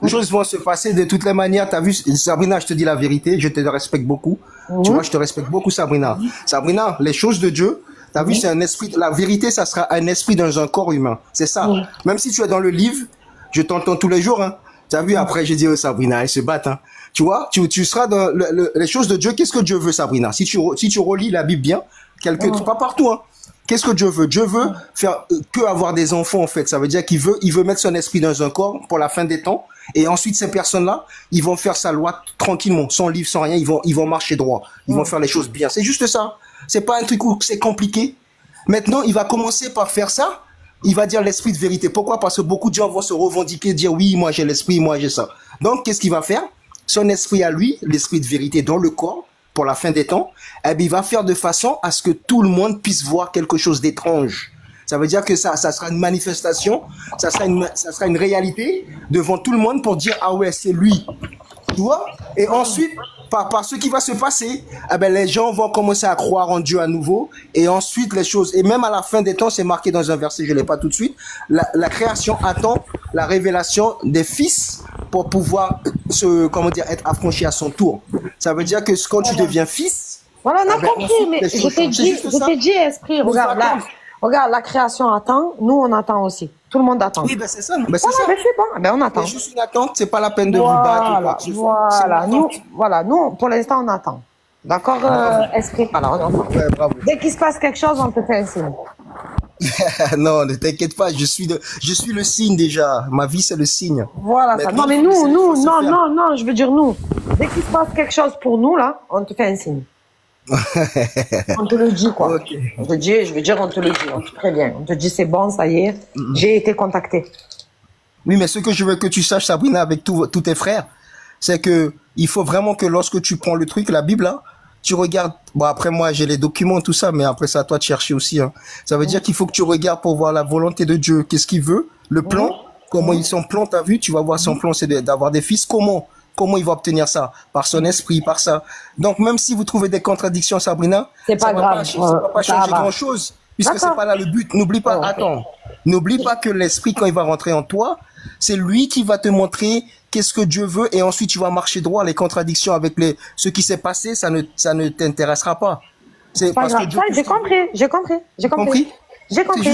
Les choses vont se passer de toutes les manières. T'as vu, Sabrina, je te dis la vérité, je te respecte beaucoup. Tu vois, je te respecte beaucoup, Sabrina. Sabrina, les choses de Dieu, t'as vu, c'est un esprit. La vérité, ça sera un esprit dans un corps humain. C'est ça. Même si tu es dans le livre, je t'entends tous les jours, hein. T'as vu, après, j'ai dit, oh, Sabrina, ils se battent, hein. Tu vois, tu seras dans les choses de Dieu. Qu'est-ce que Dieu veut, Sabrina? Si tu relis la Bible bien, pas partout, hein. Qu'est-ce que Dieu veut? Dieu veut faire que avoir des enfants, en fait. Ça veut dire qu'il veut mettre son esprit dans un corps pour la fin des temps. Et ensuite, ces personnes-là, ils vont faire sa loi tranquillement, sans livre, sans rien. Ils vont marcher droit. Ils vont faire les choses bien. C'est juste ça. C'est pas un truc où c'est compliqué. Maintenant, il va commencer par faire ça. Il va dire l'esprit de vérité. Pourquoi? Parce que beaucoup de gens vont se revendiquer, dire oui, moi j'ai l'esprit, moi j'ai ça. Donc, qu'est-ce qu'il va faire? Son esprit à lui, l'esprit de vérité dans le corps, pour la fin des temps, eh bien, il va faire de façon à ce que tout le monde puisse voir quelque chose d'étrange. Ça veut dire que ça sera une manifestation, ça sera une réalité devant tout le monde pour dire, ah ouais, c'est lui. Tu vois? Et ensuite, par ce qui va se passer, eh ben, les gens vont commencer à croire en Dieu à nouveau. Et ensuite, les choses, et même à la fin des temps, c'est marqué dans un verset, je ne l'ai pas tout de suite, la création attend la révélation des fils pour pouvoir être affranchi à son tour. Ça veut dire que quand tu deviens fils... Voilà, on a compris, mais je t'ai dit, esprit, regarde là. Regarde, la création attend, nous on attend aussi. Tout le monde attend. Oui, ben c'est ça. Ben c'est ça. Ben c'est bon, ben on attend. C'est juste une attente, c'est pas la peine de vous battre. Nous, pour l'instant, on attend. D'accord, esprit. Voilà, on attend. Ouais, bravo. Dès qu'il se passe quelque chose, on te fait un signe. Non, ne t'inquiète pas, je suis le signe déjà. Ma vie, c'est le signe. Voilà. Ça. Non, mais nous, non, je veux dire nous. Dès qu'il se passe quelque chose pour nous, là, on te fait un signe. On te le dit, quoi. Okay. On te dit, je veux dire, on te le dit. Très bien. On te dit, c'est bon, ça y est, j'ai été contacté. Oui, mais ce que je veux que tu saches, Sabrina, avec tous tes frères, c'est que il faut vraiment que lorsque tu prends le truc, la Bible, là, tu regardes. Bon, après, moi, j'ai les documents, tout ça, mais après, c'est à toi de chercher aussi. Hein. Ça veut dire qu'il faut que tu regardes pour voir la volonté de Dieu. Qu'est-ce qu'il veut? Le plan, comment son plan, t'as vu? Tu vas voir son plan, c'est d'avoir des fils. Comment il va obtenir ça? Par son esprit, par ça. Donc, même si vous trouvez des contradictions, Sabrina, c'est pas grave. Ça va pas changer grand-chose, puisque c'est pas là le but. N'oublie pas, n'oublie pas que l'esprit, quand il va rentrer en toi, c'est lui qui va te montrer qu'est-ce que Dieu veut, et ensuite tu vas marcher droit. Les contradictions avec ce qui s'est passé, ça ne t'intéressera pas. C'est parce que Dieu... J'ai compris.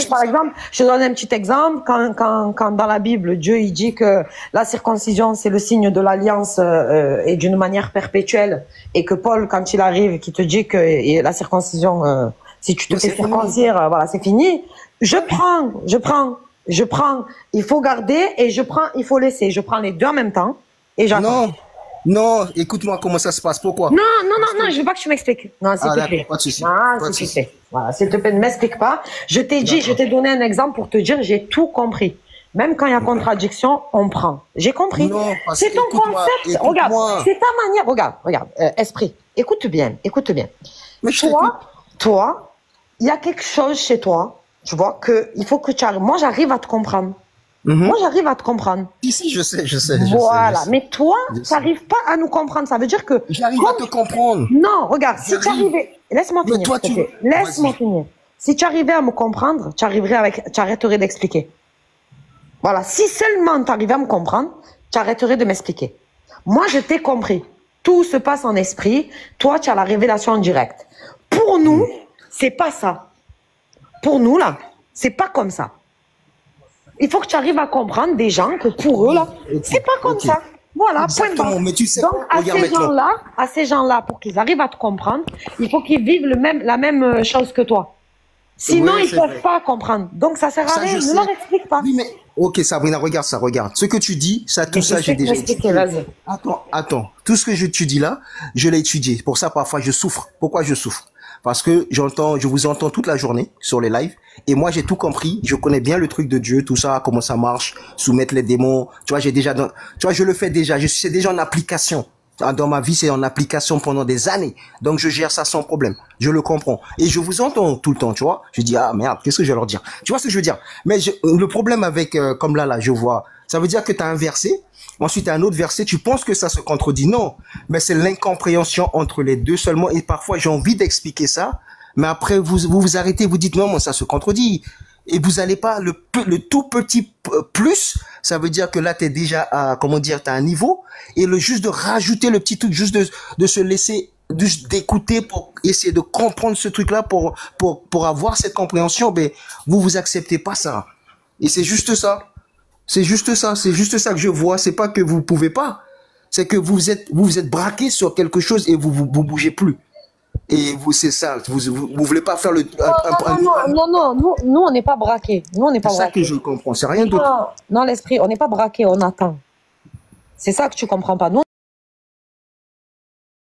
Par exemple, je donne un petit exemple. Quand dans la Bible, Dieu il dit que la circoncision c'est le signe de l'alliance et d'une manière perpétuelle, et que Paul, quand il arrive, qui te dit que la circoncision, si tu te fais circoncire, voilà, c'est fini. Je prends. Il faut garder et il faut laisser. Je prends les deux en même temps et j'attends. Non, écoute-moi comment ça se passe. Pourquoi? Non, je veux pas que tu m'expliques. Non, s'il te plaît. Pas de souci. S'il te plaît. Voilà, s'il te plaît, ne m'explique pas. Je t'ai donné un exemple pour te dire, j'ai tout compris. Même quand il y a contradiction, on prend. J'ai compris. C'est ton concept. Regarde, c'est ta manière. Regarde, esprit. Écoute bien. Mais toi, il y a quelque chose chez toi Tu vois il faut que tu arrives. Moi, j'arrive à te comprendre. Moi, j'arrive à te comprendre. Ici, je sais. Voilà. Mais toi, tu n'arrives pas à nous comprendre. Ça veut dire que... J'arrive à te comprendre. Non, regarde, si tu arrivais... Laisse-moi finir, s'il te plaît. Laisse-moi finir. Si tu arrivais à me comprendre, tu arrêterais d'expliquer. Voilà. Si seulement tu arrivais à me comprendre, tu arrêterais de m'expliquer. Moi, je t'ai compris. Tout se passe en esprit. Toi, tu as la révélation en direct. Pour nous, c'est pas ça. Pour nous, là, c'est pas comme ça. Il faut que tu arrives à comprendre des gens que pour eux, là, c'est pas comme ça. Voilà, exactement, point barre. Mais tu sais, donc, à ces gens-là, pour qu'ils arrivent à te comprendre, il faut qu'ils vivent la même chose que toi. Sinon, ils ne peuvent pas comprendre. Donc, ça sert à rien. Ne leur explique pas. Oui, mais, ok, Sabrina, regarde ça, regarde. Ce que tu dis, tout ça, j'ai déjà étudié. Attends. Tout ce que tu dis là, je l'ai étudié. Pour ça, parfois, je souffre. Pourquoi je souffre? Parce que je vous entends toute la journée sur les lives. Et moi, j'ai tout compris. Je connais bien le truc de Dieu, tout ça, comment ça marche, soumettre les démons. Tu vois, je le fais déjà. C'est déjà en application. Dans ma vie, c'est en application pendant des années. Donc, je gère ça sans problème. Je le comprends. Et je vous entends tout le temps, tu vois. Je dis, ah merde, qu'est-ce que je vais leur dire? Tu vois ce que je veux dire? Mais le problème avec, comme là, je vois, ça veut dire que tu as un verset, ensuite un autre verset, tu penses que ça se contredit. Non, mais c'est l'incompréhension entre les deux seulement. Et parfois, j'ai envie d'expliquer ça, mais après, vous arrêtez, vous dites, non, moi, ça se contredit. Et vous allez pas, le tout petit plus, ça veut dire que là, t'es déjà à, comment dire, t'as un niveau. Et juste de rajouter le petit truc, juste de se laisser, juste d'écouter pour essayer de comprendre ce truc-là, pour avoir cette compréhension, ben, vous acceptez pas ça. Et c'est juste ça. C'est juste ça que je vois. C'est pas que vous pouvez pas. C'est que vous êtes braqué sur quelque chose et vous bougez plus. Et c'est ça, vous voulez pas faire le... Non, nous on n'est pas braqués. C'est ça que je comprends, c'est rien d'autre. Non, l'esprit, on n'est pas braqués, on attend. C'est ça que tu comprends pas. Nous,